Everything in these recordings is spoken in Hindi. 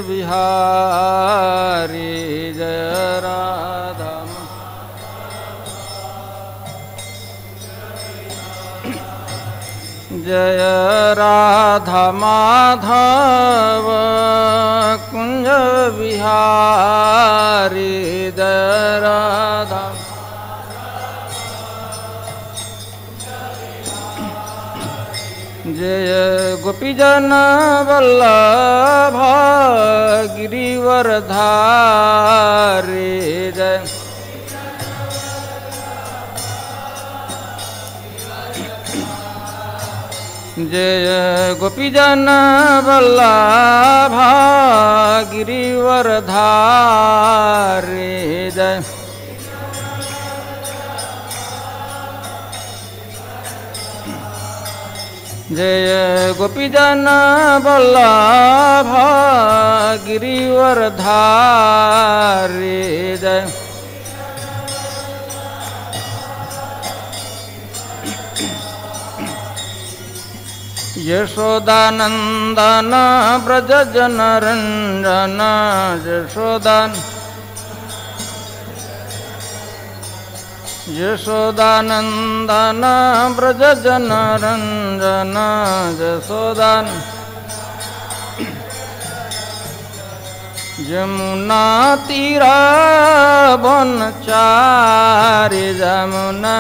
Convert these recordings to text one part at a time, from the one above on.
बिहारी जय राधा जय राधा माधव कुंज बिहारी जय राधा जय गोपीजन वल्लभ गिरिवरधारी जय जय गोपीजन वल्लभ गिरिवरधारी जय जय गोपीजन वल्लभ गिरिवरधारी जय यशोदानंदन ब्रज जनरंजन यशोदानंदन ब्रज जनरंजन यशोदान यमुना तीरा बनचारी यमुना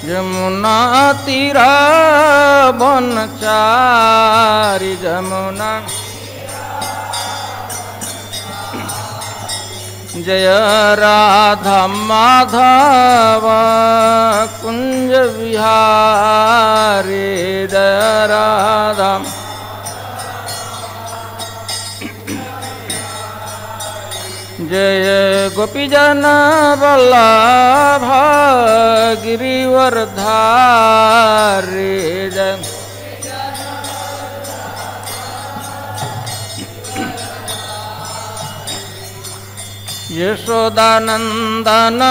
यमुना तीरा बनचारी यमुना जय राधा माधव कुंज बिहारी जय राधा जय गोपीजन वल्लभ गिरिवरधारी जय यशोदानंदन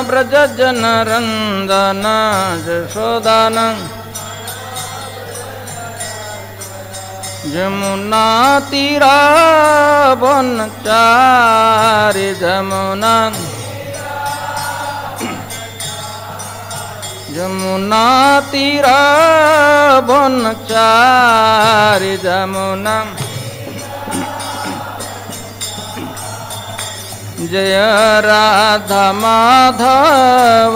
ब्रज जनरंजन यशोदानंद यमुना तीरा बनचारी यमुना यमुना तीरा बनचारी यमुना जय राधा माधव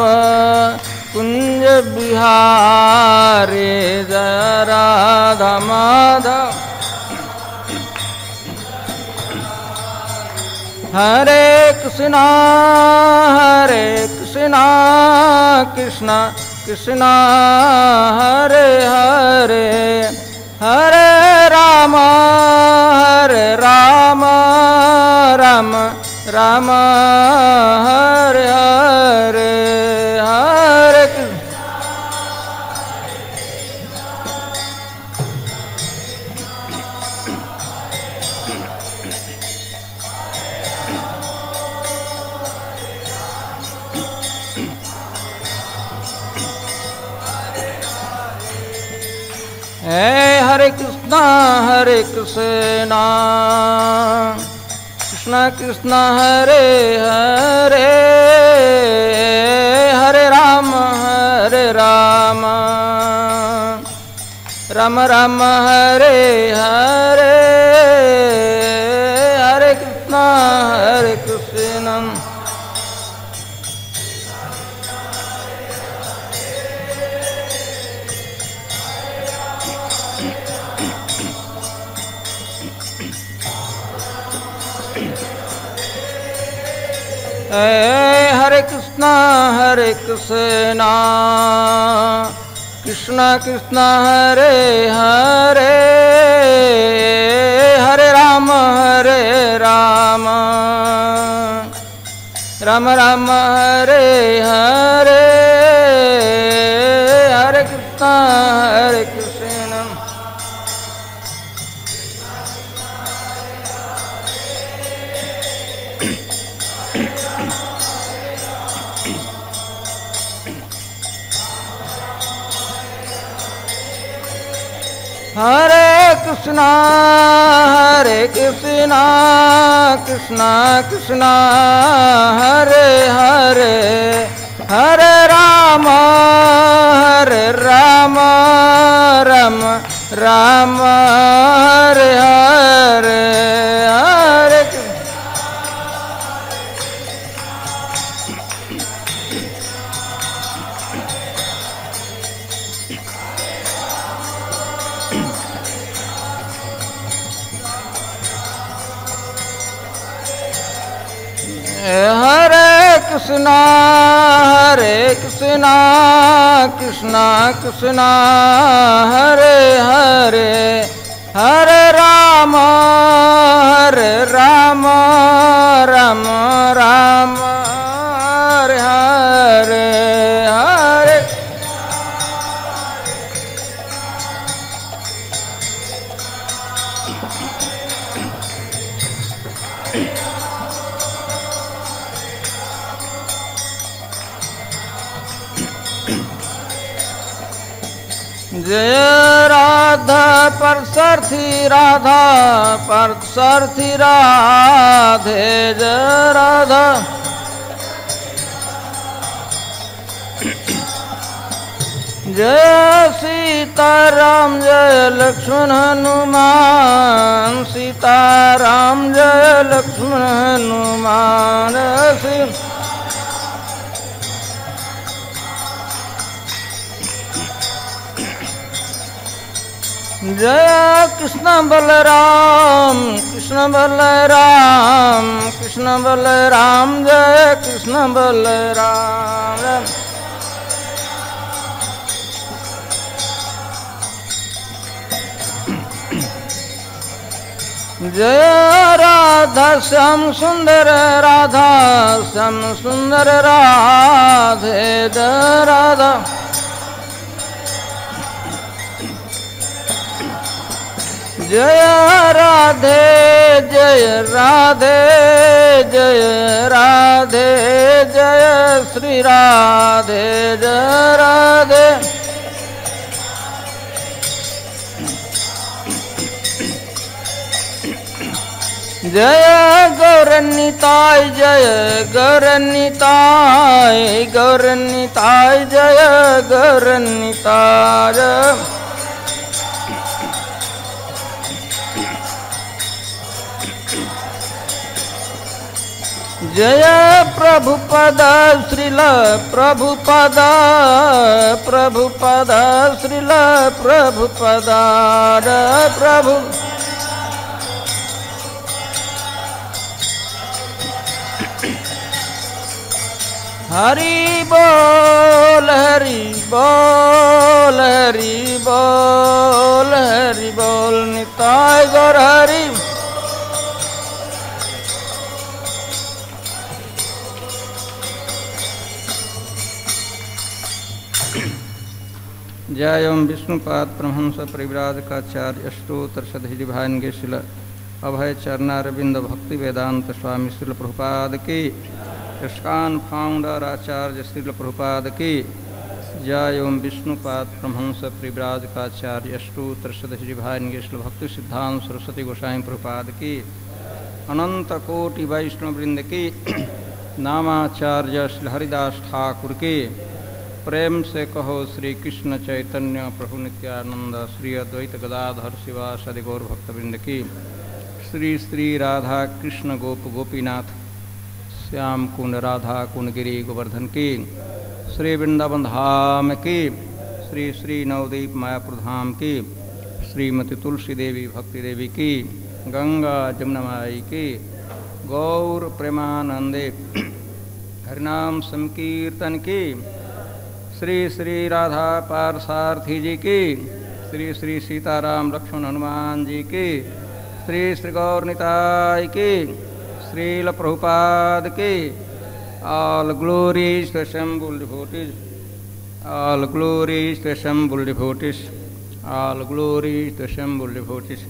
कुंज बिहारी जय राधा माधव हरे कृष्णा कृष्ण कृष्ण हरे हरे हरे राम राम राम हरे हरे हरे हरे कृष्णा कृष्ण कृष्ण हरे हरे हरे राम राम राम हरे हरे हरे कृष्ण हरे कृष्णा कृष्ण कृष्ण हरे हरे हरे राम राम राम हरे हरे हरे कृष्ण हरे कृष्णा कृष्णा कृष्णा हरे हरे, हरे राम राम राम हरे हरे, हरे कृष्णा कृष्णा कृष्णा हरे हरे, हरे राम राम राम हरे हरे, हरे जय राधा परसर्थी राधा परसर्थी राधे, जय राधा जय सीताराम जय लक्ष्मण हनुमान, सीताराम जय लक्ष्मण हनुमान, जय कृष्ण बलराम कृष्ण बलराम कृष्ण बलराम, जय कृष्ण बलराम, जय राधा श्याम सुंदर राधा श्याम सुंदर राधे, जय राधा जय राधे जय राधे जय राधे, जय श्री राधे जय राधे, जय गौरनिताय जय गौरनिताय गौरनिताय, जय गौरनिताय, जय प्रभुपद श्रील प्रभुपद प्रभुपद श्रील प्रभुपद प्रभु, हरि बोल हरि बोल हरि बोल हरि बोल, निताय गौर हरि। जय ओम विष्णुपाद परमहंस परिव्राजकाचार्य अष्टोत्तर शतहि भानगे शिल अभय चरणारविंद भक्ति वेदांत स्वामी श्रील प्रभुपाद की, इस्कान फाउंडर आचार्य श्रील प्रभुपाद की जय। ओम विष्णुपाद परमहंस परिव्राजकाचार्य अष्टोत्तर शतहि भानगे शिल भक्ति सिद्धांत सरस्वती गोसाई प्रभुपाद की, अनंत कोटि वैष्णव वृंद की, नामाचार्य श्री हरिदास ठाकुर की, प्रेम से कहो श्री कृष्ण चैतन्य प्रभु नित्यानंद श्री अद्वैत गदाधर शिवासादि गौर भक्तवृंद की, श्री श्री राधा कृष्ण गोप गोपीनाथ श्याम कुंड राधा कुंड गिरी गोवर्धन की, श्री वृंदावन धाम की, श्री श्री नवदीप मायापुर धाम की, श्रीमती तुलसी देवी भक्ति देवी की, गंगा जमुना माई की, गौर प्रेमानंदे हरिनाम संकीर्तन की, श्री श्री राधा पारसारथी जी की, श्री श्री सीताराम लक्ष्मण हनुमान जी की, श्री श्री गौर निताय की, श्रील प्रभुपाद की, all glories to assembled devotees, all glories to assembled devotees, all glories to assembled devotees,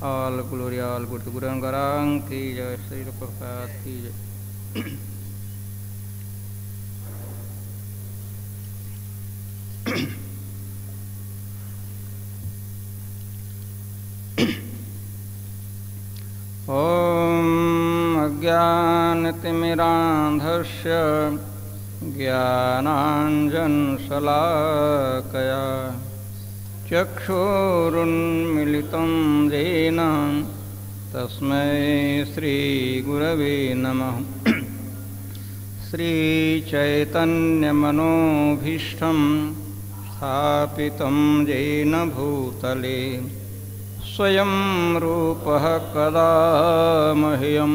all glory all good Guru Gauranga की जय, श्रील प्रभुपाद की जय। ॐ अज्ञानतिमिरान्धस्य ज्ञानाञ्जनशलाकया चक्षुरुन्मिलितं येन तस्मै श्रीगुरवे नमः। श्रीचैतन्यमनोभीष्टं स्थापितं येन भूतले स्वयं रूपः कदा मह्यं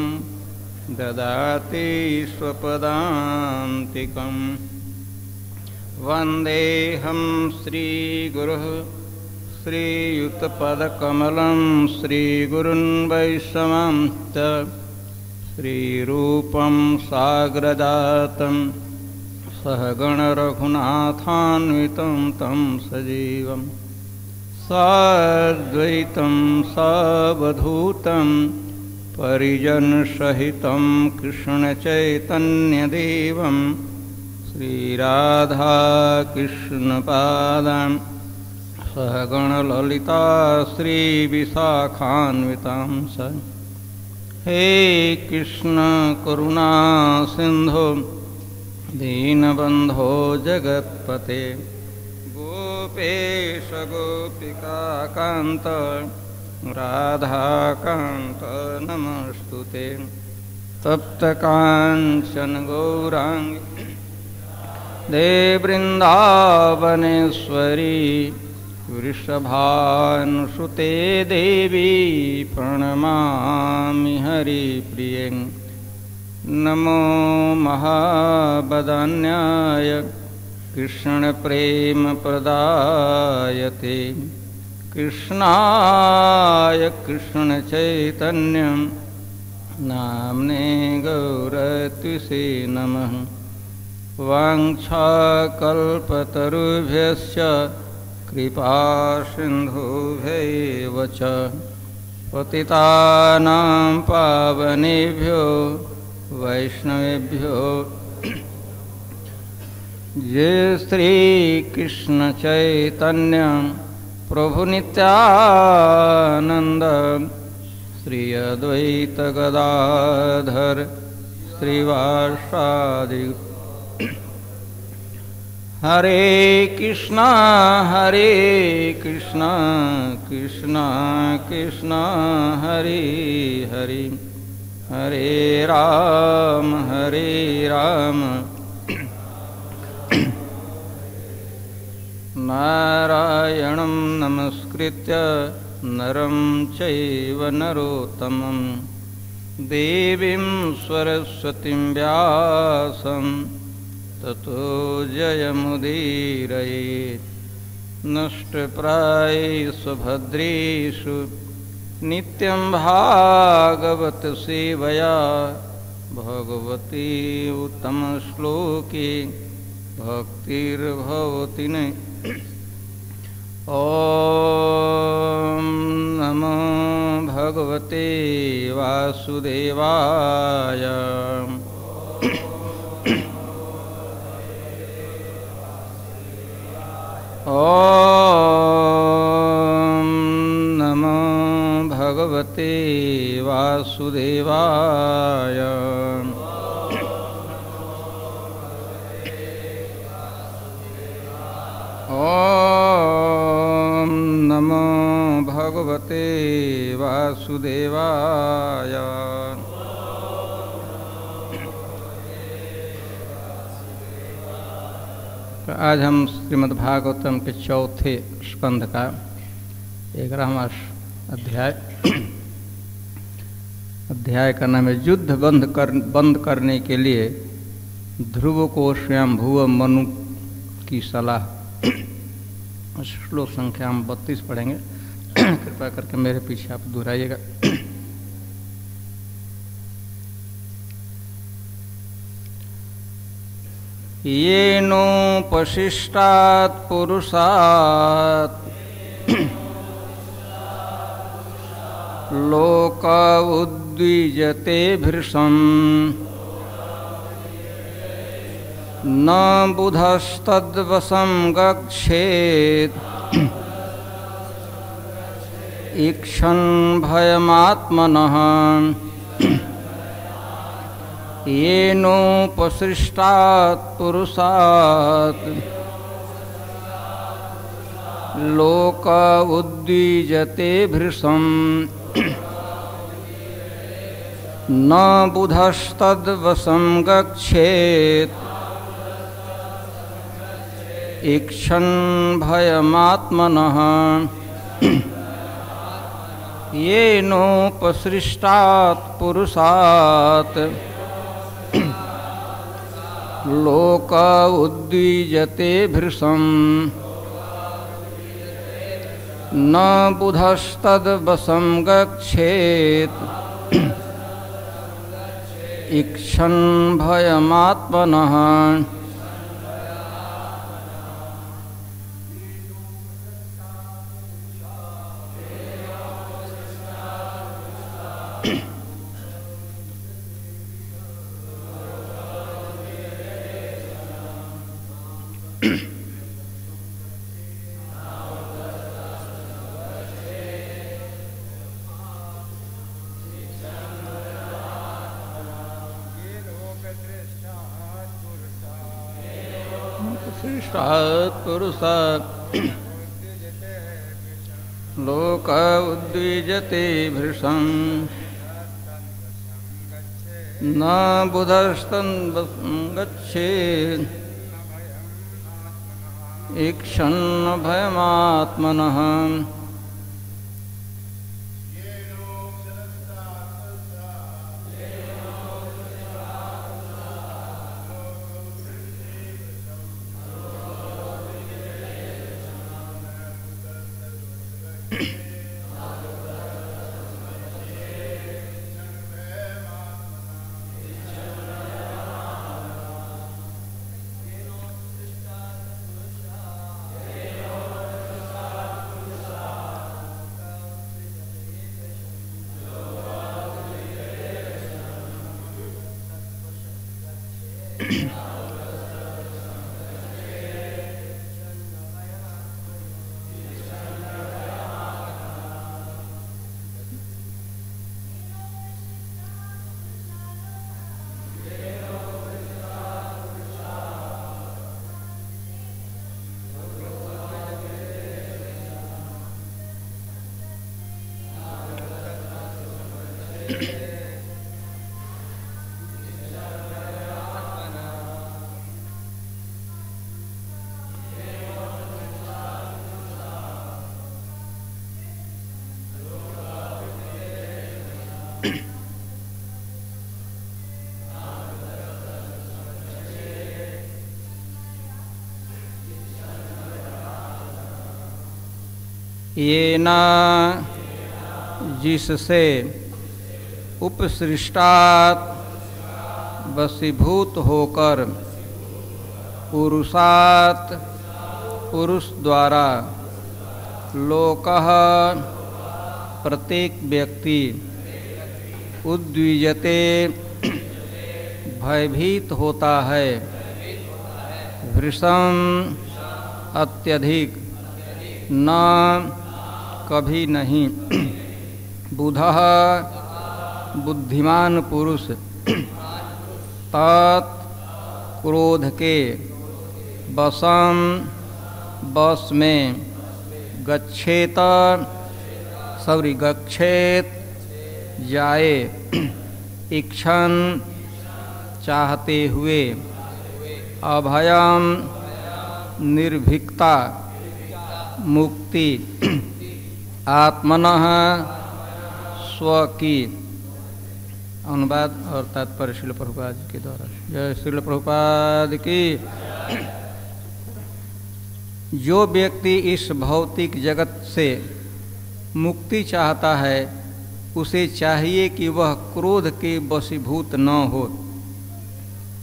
ददाति स्वपदान्तिकं। वन्देऽहं श्रीगुरुः श्रीयुतपदकमलं श्रीगुरुन् वैष्णवांश्च श्रीरूपं साग्रजातं सहगणरघुनाथान्वितं तं सजीवं साद्वैतं सावधूतं परिजनसहितं कृष्णचैतन्यदेवं श्रीराधाकृष्णपादां सहगणललिता श्रीविशाखान्वितां स। हे कृष्ण करुणा सिंधु दीनबंधो जगत्पते गोपेश गोपिकाकान्त राधाकान्त नमस्तुते। तप्तकाञ्चन गौरांगी देवृन्दावनेश्वरी वृषभानुसुते देवी प्रणमामि हरिप्रिये। नमो महावदान्याय कृष्णप्रेमप्रदायते कृष्णाय कृष्णचैतन्य नाम्ने गौरत्विषे नमः। वाञ्छाकल्पतरुभ्यश्च कृपासिन्धुभ्यैव च पतितानां पावनेभ्यो वैष्णवेभ्यो जय श्री कृष्ण चैतन्य प्रभु नित्यानंद श्री अद्वैत गदाधर श्रीवासादि। हरे कृष्णा कृष्णा कृष्णा हरे हरे हरे राम नारायणं नमस्कृत्य नरं चैव नरोत्तमं देवीं सरस्वतीं व्यासं ततो जयमुदीरयेत्। नष्टप्रायेषु भद्रेषु नित्यं भागवत सेवया भगवती उत्तमश्लोके भक्तिर्भवति न। ॐ नमो भगवते वासुदेवाय। ॐ नमो भगवते वासुदेवाय। ॐ नमो भगवते वासुदेवाय। आज हम श्रीमद्भागवतम के चौथे स्कंध का 11वां अध्याय का नाम है युद्ध बंद करने के लिए ध्रुव को स्वयंभुव मनु की सलाह। श्लोक संख्या हम 32 पढ़ेंगे। कृपया करके मेरे पीछे आप दोहराइएगा। येनोपशिष्टात् पुरुषात् लोक उद्विजते भृशम् न बुधस्तद्वशं गच्छेत् ईक्षण भयमात्मनः येनोपसृष्टात् पुरुषात् लोक उद्विजते भृशम् न बुधस्तद्वशं गच्छेत् ईक्षण भयमात्मनः येनोपसृष्टात् पुरुषात् लोक उद्विजते भृशम् न बुधस्तद्वशं गच्छेत् ईक्षण भयमात्मनः पुरुषात् लोक उद्विजते भृशम् न बुधस्तद्वशं गच्छेत् ईक्षण भयमात्मनः येन जिससे उपसृष्टात् वशीभूत होकर पुरुषात् पुरुष द्वारा लोकः प्रत्येक व्यक्ति उद्विजते भयभीत होता है भृशम् अत्यधिक न कभी नहीं बुधः बुद्धिमान पुरुष तत् क्रोध के वशम बस में गच्छेत जाए इक्षण चाहते हुए अभयम निर्भीकता मुक्ति आत्मनः स्व की। अनुवाद और तात्पर्य श्रील प्रभुपाद के द्वारा। जय श्रील प्रभुपाद की। जो व्यक्ति इस भौतिक जगत से मुक्ति चाहता है उसे चाहिए कि वह क्रोध के वशीभूत न हो,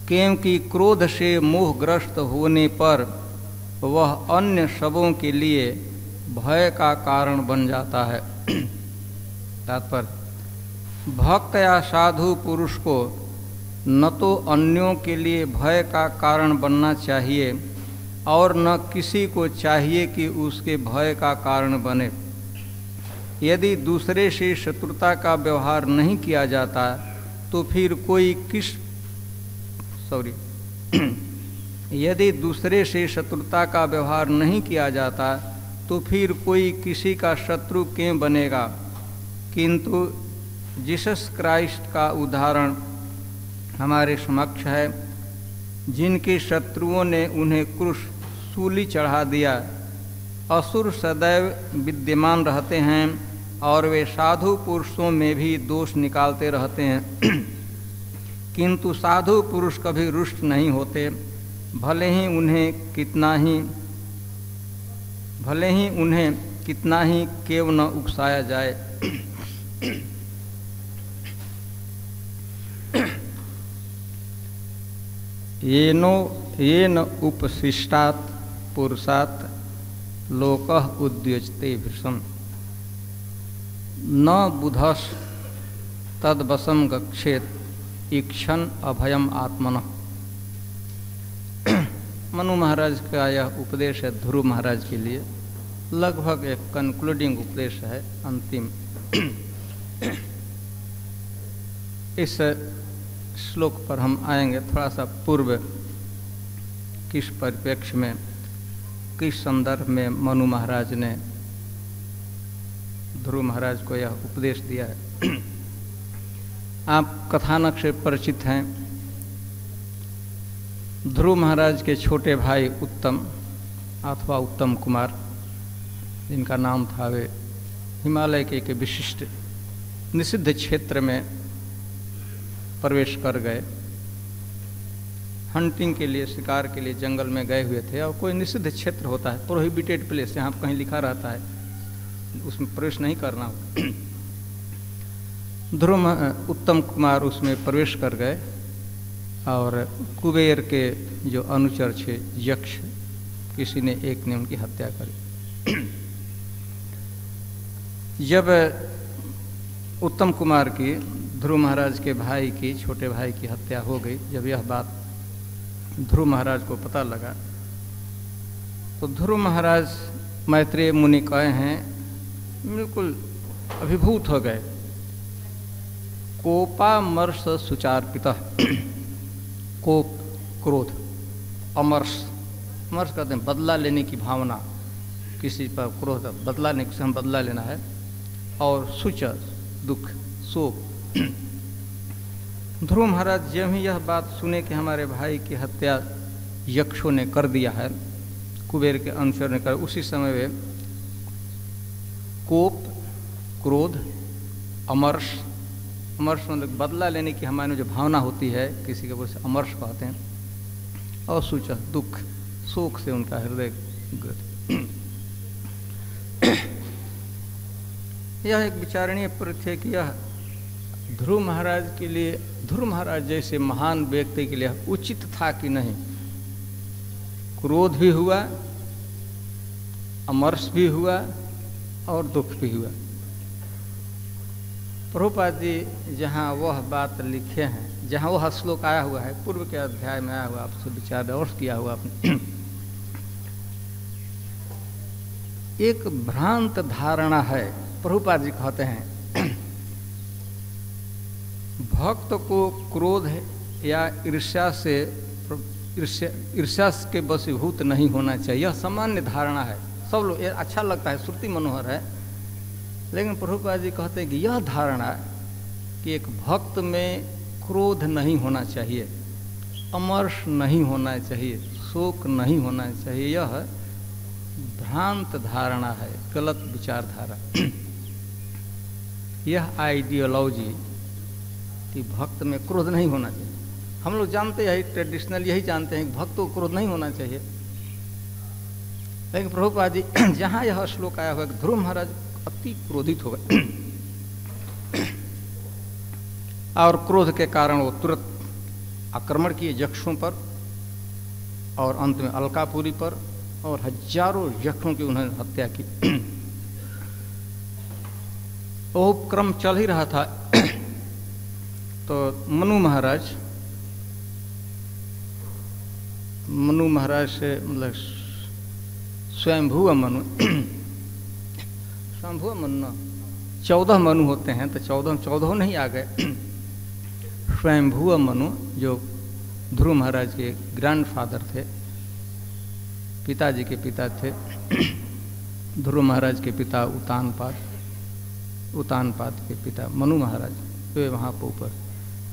क्योंकि क्रोध से मोहग्रस्त होने पर वह अन्य सबों के लिए भय का कारण बन जाता है। तात्पर्य, भक्त या साधु पुरुष को न तो अन्यों के लिए भय का कारण बनना चाहिए और न किसी को चाहिए कि उसके भय का कारण बने। यदि दूसरे से शत्रुता का व्यवहार नहीं किया जाता तो फिर कोई यदि दूसरे से शत्रुता का व्यवहार नहीं किया जाता तो फिर कोई किसी का शत्रु क्यों बनेगा। किंतु जीसस क्राइस्ट का उदाहरण हमारे समक्ष है, जिनके शत्रुओं ने उन्हें क्रूस सूली चढ़ा दिया। असुर सदैव विद्यमान रहते हैं और वे साधु पुरुषों में भी दोष निकालते रहते हैं, किंतु साधु पुरुष कभी रुष्ट नहीं होते, भले ही उन्हें कितना ही क्यों न उकसाया जाए। येन उपशिष्टात् पुरुषात् लोकः उद्युज्यते भृशम् न बुधस् तद्वशं गच्छेत् ईक्षण अभयम आत्मनः। मनु महाराज का यह उपदेश है ध्रुव महाराज के लिए, लगभग एक कंक्लूडिंग उपदेश है, अंतिम। इस श्लोक पर हम आएंगे थोड़ा सा पूर्व, किस परिप्रेक्ष्य में, किस संदर्भ में मनु महाराज ने ध्रुव महाराज को यह उपदेश दिया है। आप कथानक से परिचित हैं। ध्रुव महाराज के छोटे भाई उत्तम अथवा उत्तम कुमार, जिनका नाम था, वे हिमालय के एक विशिष्ट निषिद्ध क्षेत्र में प्रवेश कर गए। हंटिंग के लिए, शिकार के लिए जंगल में गए हुए थे, और कोई निषिद्ध क्षेत्र होता है, प्रोहिबिटेड प्लेस, यहाँ कहीं लिखा रहता है, उसमें प्रवेश नहीं करना होता। ध्रुव उत्तम कुमार उसमें प्रवेश कर गए और कुबेर के जो अनुचर थे यक्ष, किसी ने एक ने उनकी हत्या करी। जब उत्तम कुमार की, ध्रुव महाराज के भाई की, छोटे भाई की हत्या हो गई, जब यह बात ध्रुव महाराज को पता लगा तो ध्रुव महाराज मैत्रेय मुनि कहे हैं, बिल्कुल अभिभूत हो गए। कोपामर्ष सुचार्पितः, कोप क्रोध, अमर्ष, अमर्ष कहते हैं बदला लेने की भावना, किसी पर क्रोध, बदला लेने से हम बदला लेना है, और सुच दुख, शोक। ध्रुव महाराज जब ही यह बात सुने कि हमारे भाई की हत्या यक्षों ने कर दिया है, कुबेर के अनुचर ने कर, उसी समय वे कोप, क्रोध, अमर्ष, अमर्ष मतलब बदला लेने की हमारे जो भावना होती है किसी के, बोल अमर्ष कहते हैं, और सूच दुख, शोक से उनका हृदय। यह एक विचारणीय प्रश्न है कि यह ध्रुव महाराज के लिए, ध्रुव महाराज जैसे महान व्यक्ति के लिए उचित था कि नहीं। क्रोध भी हुआ, अमर्ष भी हुआ और दुख भी हुआ। प्रभुपाद जी जहाँ वह बात लिखे हैं, जहाँ वह श्लोक आया हुआ है, पूर्व के अध्याय में आया हुआ, आपसे विचार विमर्श किया हुआ आपने। एक भ्रांत धारणा है, प्रभुपाद जी कहते हैं, भक्त को क्रोध या ईर्ष्या के वशीभूत नहीं होना चाहिए। यह सामान्य धारणा है, सब लोग, अच्छा लगता है, श्रुति मनोहर है, लेकिन प्रभुपाद जी कहते हैं कि यह धारणा कि एक भक्त में क्रोध नहीं होना चाहिए, अमर्ष नहीं होना चाहिए, शोक नहीं होना चाहिए, यह भ्रांत धारणा है, गलत विचारधारा। यह आइडियोलॉजी कि भक्त में क्रोध नहीं होना चाहिए, हम लोग जानते हैं, ट्रेडिशनल यही जानते हैं कि भक्त को क्रोध नहीं होना चाहिए। लेकिन प्रभुपाद जी जहाँ यह श्लोक आया हुआ, ध्रुव महाराज अति क्रोधित हो गए और क्रोध के कारण वो तुरंत आक्रमण किए यक्षों पर, और अंत में अलकापुरी पर, और हजारों यक्षों की उन्होंने हत्या की। वो क्रम चल ही रहा था तो मनु महाराज से, मतलब स्वयंभुव मनु, स्वयंभुव मनु, 14 मनु होते हैं, तो 14 नहीं आ गए। स्वयंभू मनु जो ध्रुव महाराज के ग्रैंडफादर थे, पिताजी के पिता थे, ध्रुव महाराज के पिता उतानपाद के पिता मनु महाराज, वे वहाँ पर ऊपर।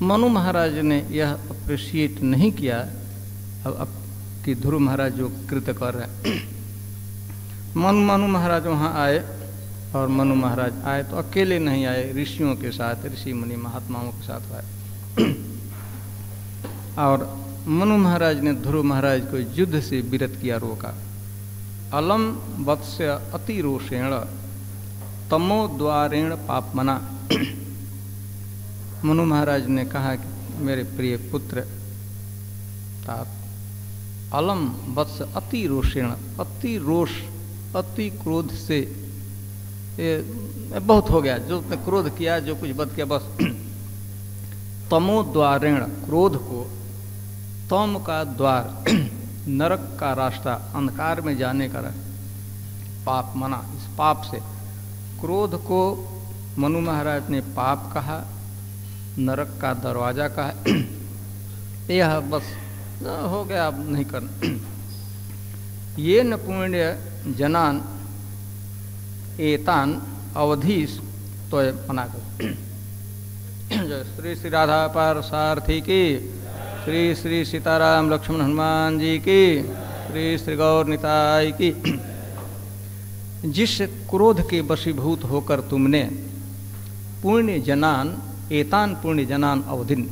मनु महाराज ने यह अप्रिशिएट नहीं किया अब कि ध्रुव महाराज जो कृत्य कर रहे हैं। मनु महाराज वहाँ आए, और मनु महाराज आए तो अकेले नहीं आए, ऋषियों के साथ, ऋषि मुनि महात्माओं के साथ आए। और मनु महाराज ने ध्रुव महाराज को युद्ध से विरत किया, रोका। अलम वत्स्य अति रोषेण तमो द्वारेण पापमना। मनु महाराज ने कहा कि मेरे प्रिय पुत्र तात, अलम वत्स अति रोषेण, अति रोष, अति क्रोध से बहुत हो गया, जो उसने क्रोध किया, जो कुछ बद किया, बस। तमो द्वारेण, क्रोध को, तम का द्वार, नरक का रास्ता, अंधकार में जाने का रास्ता, पाप मना, इस पाप से, क्रोध को मनु महाराज ने पाप कहा, नरक का दरवाजा कहा। यह बस हो गया, अब नहीं करना। ये न पुण्य जनान एतान अवधीस तो मना कर। श्री श्री राधा पारसारथी की, श्री श्री सीताराम लक्ष्मण हनुमान जी की, श्री श्री गौर निताई की। जिस क्रोध के वशीभूत होकर तुमने पुण्य जनान, एतान पुण्य जनान अवधिन,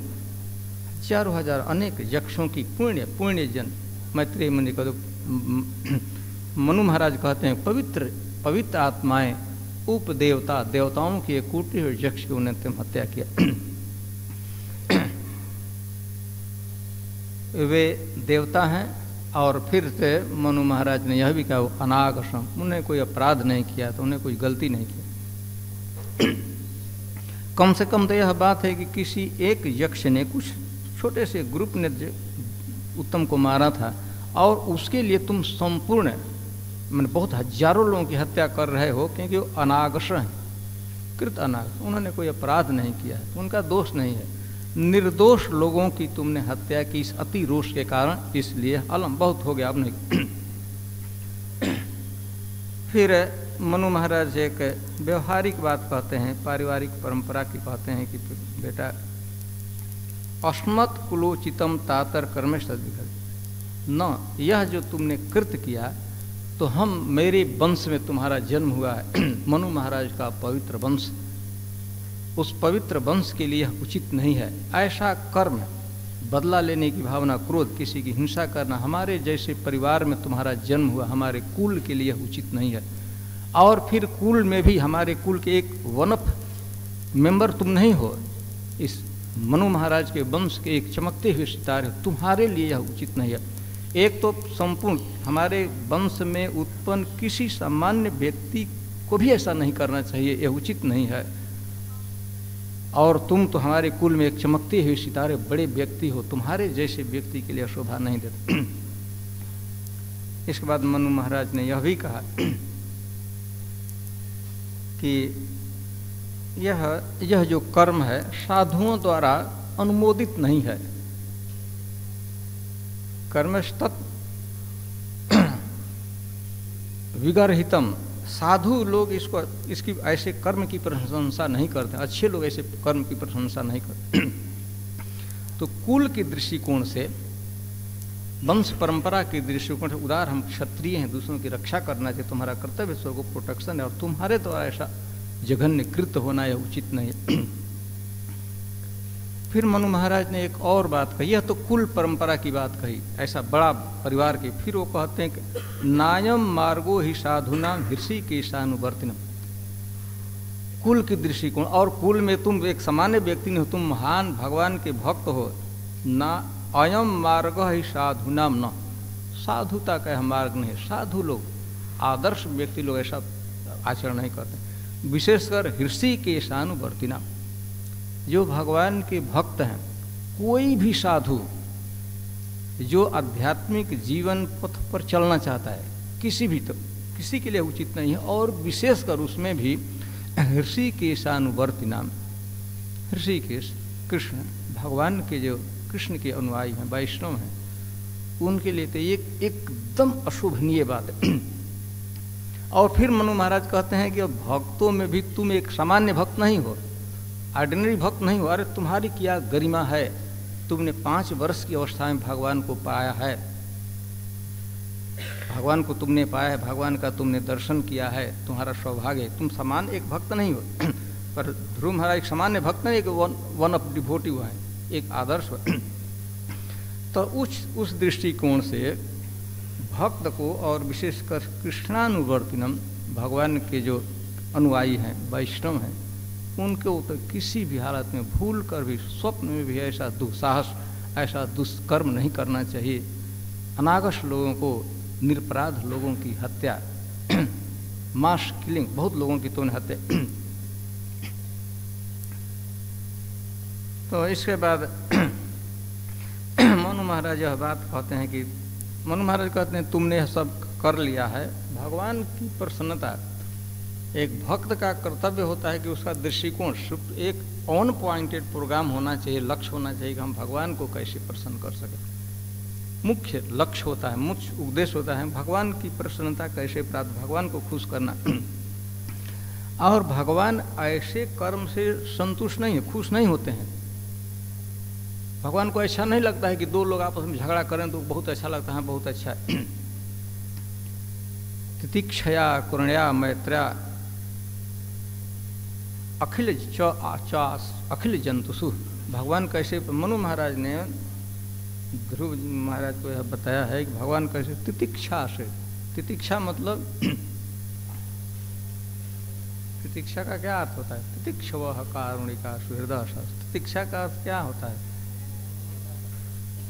हजारों हजार अनेक यक्षों की पुण्य जन, मैत्रेय मुनि को मनु महाराज कहते हैं पवित्र आत्माएं, उपदेवता, देवताओं की एक कूटी हुई यक्ष की उन्हें तुम हत्या किया। वे देवता हैं, और फिर से मनु महाराज ने यह भी कहा अनागसम, उन्हें कोई अपराध नहीं किया, तो उन्हें कोई गलती नहीं की। कम से कम तो यह बात है कि किसी एक यक्ष ने, कुछ छोटे से ग्रुप ने उत्तम को मारा था, और उसके लिए तुम संपूर्ण, मैंने बहुत हजारों लोगों की हत्या कर रहे हो, क्योंकि वो अनागस हैं, कृत अनागस, उन्होंने कोई अपराध नहीं किया है, उनका दोष नहीं है। निर्दोष लोगों की तुमने हत्या की इस अति रोष के कारण, इसलिए अलम बहुत हो गया, अब नहीं। फिर मनु महाराज एक व्यवहारिक बात कहते हैं, पारिवारिक परंपरा की कहते हैं कि बेटा अस्मत् कुलोचितम तातर कर्मेश न, यह जो तुमने कृत्य किया, तो हम, मेरे वंश में तुम्हारा जन्म हुआ है, मनु महाराज का पवित्र वंश, उस पवित्र वंश के लिए यह उचित नहीं है। ऐसा कर्म, बदला लेने की भावना, क्रोध, किसी की हिंसा करना, हमारे जैसे परिवार में तुम्हारा जन्म हुआ, हमारे कुल के लिए उचित नहीं है। और फिर कुल में भी हमारे कुल के एक वन ऑफ मेंबर तुम नहीं हो, इस मनु महाराज के वंश के एक चमकते हुए सितारे, तुम्हारे लिए यह उचित नहीं है। एक तो संपूर्ण हमारे वंश में उत्पन्न किसी सामान्य व्यक्ति को भी ऐसा नहीं करना चाहिए, यह उचित नहीं है। और तुम तो हमारे कुल में एक चमकते हुए सितारे, बड़े व्यक्ति हो, तुम्हारे जैसे व्यक्ति के लिए शोभा नहीं देते। इसके बाद मनु महाराज ने यह भी कहा कि यह जो कर्म है साधुओं द्वारा अनुमोदित नहीं है। कर्मस्तत् विगर्हितम, साधु लोग इसकी ऐसे कर्म की प्रशंसा नहीं करते, अच्छे लोग ऐसे कर्म की प्रशंसा नहीं करते। तो कुल के दृष्टिकोण से, वंश परंपरा के दृष्टिकोण से, उदार हम क्षत्रिय हैं, दूसरों की रक्षा करना चाहिए, तुम्हारा कर्तव्य स्वको प्रोटेक्शन है, और तुम्हारे द्वारा ऐसा जघन्य कृत्य होना यह उचित नहीं है। फिर मनु महाराज ने एक और बात कही, यह तो कुल परंपरा की बात कही, ऐसा बड़ा परिवार की। फिर वो कहते हैं कि नायम मार्गो ही साधुनाम हृषि के शानुवर्तिनम, कुल की दृष्टिकोण, और कुल में तुम एक सामान्य व्यक्ति नहीं हो, तुम महान भगवान के भक्त हो ना। अयम मार्ग ही साधुनाम, न साधुता का मार्ग नहीं, साधु लोग, आदर्श व्यक्ति लोग ऐसा आचरण नहीं करते। विशेषकर हृषि के शानुवर्तिनम, जो भगवान के भक्त हैं, कोई भी साधु जो आध्यात्मिक जीवन पथ पर चलना चाहता है, किसी के लिए उचित नहीं है। और विशेषकर उसमें भी ऋषिकेशानुवर्ती नाम, ऋषिकेश कृष्ण भगवान के जो कृष्ण के अनुयायी हैं, वैष्णव हैं, उनके लिए तो ये एकदम अशोभनीय बात है। और फिर मनु महाराज कहते हैं कि अब भक्तों में भी तुम एक सामान्य भक्त नहीं हो, ऑर्डिनरी भक्त नहीं हो। अरे तुम्हारी क्या गरिमा है, तुमने 5 वर्ष की अवस्था में भगवान को पाया है, भगवान को तुमने पाया है, भगवान का तुमने दर्शन किया है, तुम्हारा सौभाग्य है। तुम सामान्य एक भक्त नहीं हो। पर ध्रुव महाराज एक सामान्य भक्त नहीं, एक वन ऑफ डिवोटी हुआ है, एक आदर्श हुआ। तो उस दृष्टिकोण से भक्त को, और विशेषकर कृष्णानुवर्तिनम भगवान के जो अनुयायी हैं, वैष्णव हैं, उनको तो किसी भी हालत में भूल कर भी, स्वप्न में भी ऐसा दुस्साहस, ऐसा दुष्कर्म नहीं करना चाहिए। अनागश लोगों को, निरपराध लोगों की हत्या, मास किलिंग, बहुत लोगों की तो हत्या। तो इसके बाद मनु महाराज यह बात कहते हैं कि, मनु महाराज कहते हैं तुमने यह सब कर लिया है, भगवान की प्रसन्नता, एक भक्त का कर्तव्य होता है कि उसका दृष्टिकोण एक ऑन पॉइंटेड प्रोग्राम होना चाहिए, लक्ष्य होना चाहिए कि हम भगवान को कैसे प्रसन्न कर सकें। मुख्य लक्ष्य होता है, मुख्य उद्देश्य होता है भगवान की प्रसन्नता कैसे प्राप्त, भगवान को खुश करना। और भगवान ऐसे कर्म से संतुष्ट नहीं है, खुश नहीं होते हैं। भगवान को ऐसा नहीं लगता है कि 2 लोग आपस में झगड़ा करें तो बहुत अच्छा लगता है, बहुत अच्छा है। तितिक्षया करुणया मैत्र्या अखिल जंतुषु, भगवान कैसे, मनु महाराज ने ध्रुव महाराज को यह बताया है कि भगवान कैसे तितिक्षा से, तितिक्षा मतलब तितिक्षा का क्या अर्थ होता है? तितिक्षव कारुणिका सुहृदय। तितिक्षा का अर्थ क्या होता है?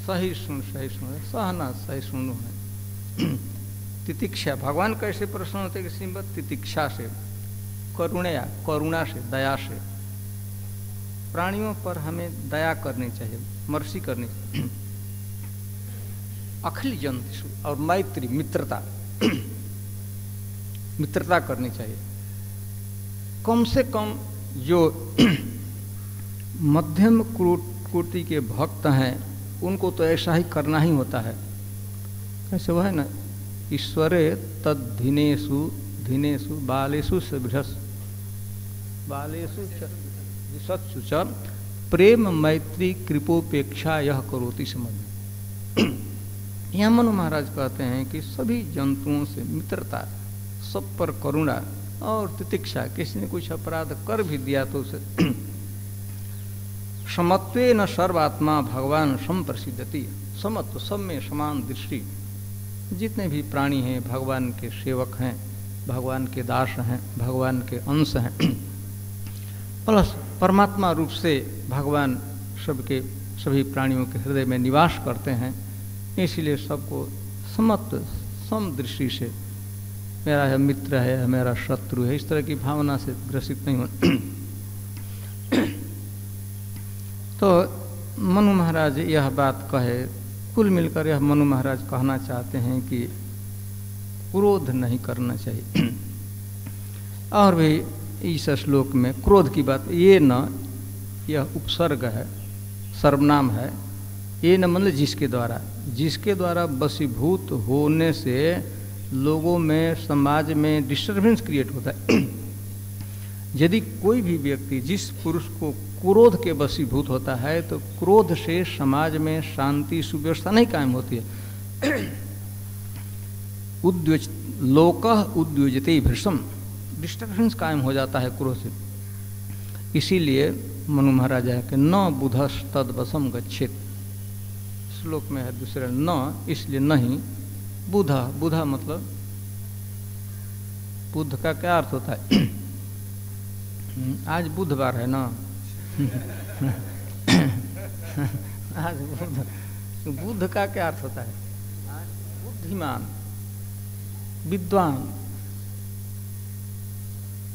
सहिष्णु, सहिष्णु है, सहना सहिष्णु है। तितिक्षा, भगवान कैसे प्रसन्न होते किसी बात? तितिक्षा से, करुणया, करुणा से, दया से। प्राणियों पर हमें दया करनी चाहिए, मर्सी करनी चाहिए। अखिल जंतु, और मैत्री, मित्रता, मित्रता करनी चाहिए। कम से कम जो मध्यम कोटि के भक्त हैं उनको तो ऐसा ही करना ही होता है। कैसे वो है ना, ईश्वरे तद्धिनेषु धिनेषु बालेषु सभ्रस बालेषु विसत्सु च प्रेम मैत्री कृपोपेक्षा यह करोति समझ। यहाँ मनु महाराज कहते हैं कि सभी जंतुओं से मित्रता, सब पर करुणा और तितिक्षा, किसी ने कुछ अपराध कर भी दिया तो उसे समत्वे न सर्वात्मा भगवान संप्रसिद्धति, समत्व, सब में समान दृष्टि। जितने भी प्राणी हैं भगवान के सेवक हैं, भगवान के दास हैं, भगवान के अंश हैं, प्लस परमात्मा रूप से भगवान सबके, सभी प्राणियों के हृदय में निवास करते हैं। इसलिए सबको समत्व, समदृष्टि से, मेरा है मित्र है, मेरा शत्रु है, इस तरह की भावना से ग्रसित नहीं हो। तो मनु महाराज यह बात कहे, कुल मिलकर यह मनु महाराज कहना चाहते हैं कि क्रोध नहीं करना चाहिए। और भी इस श्लोक में क्रोध की बात, ये न, यह उपसर्ग है, सर्वनाम है। ये न मतलब जिसके द्वारा वशीभूत होने से लोगों में, समाज में डिस्टर्बेंस क्रिएट होता है। यदि कोई भी व्यक्ति जिस पुरुष को क्रोध के वशीभूत होता है तो क्रोध से समाज में शांति सुव्यवस्था नहीं कायम होती है। लोकः उद्योजते भृशम, डिस्टर्बेंस कायम हो जाता है क्रोध से। इसीलिए मनु महाराज है कि न बुधस तद्वशम गच्छेत, श्लोक में है दूसरे न, इसलिए नहीं। बुधा, बुधा मतलब बुध का क्या अर्थ होता है? आज बुधवार है ना। आज बुध का क्या अर्थ होता है? बुद्धिमान, विद्वान।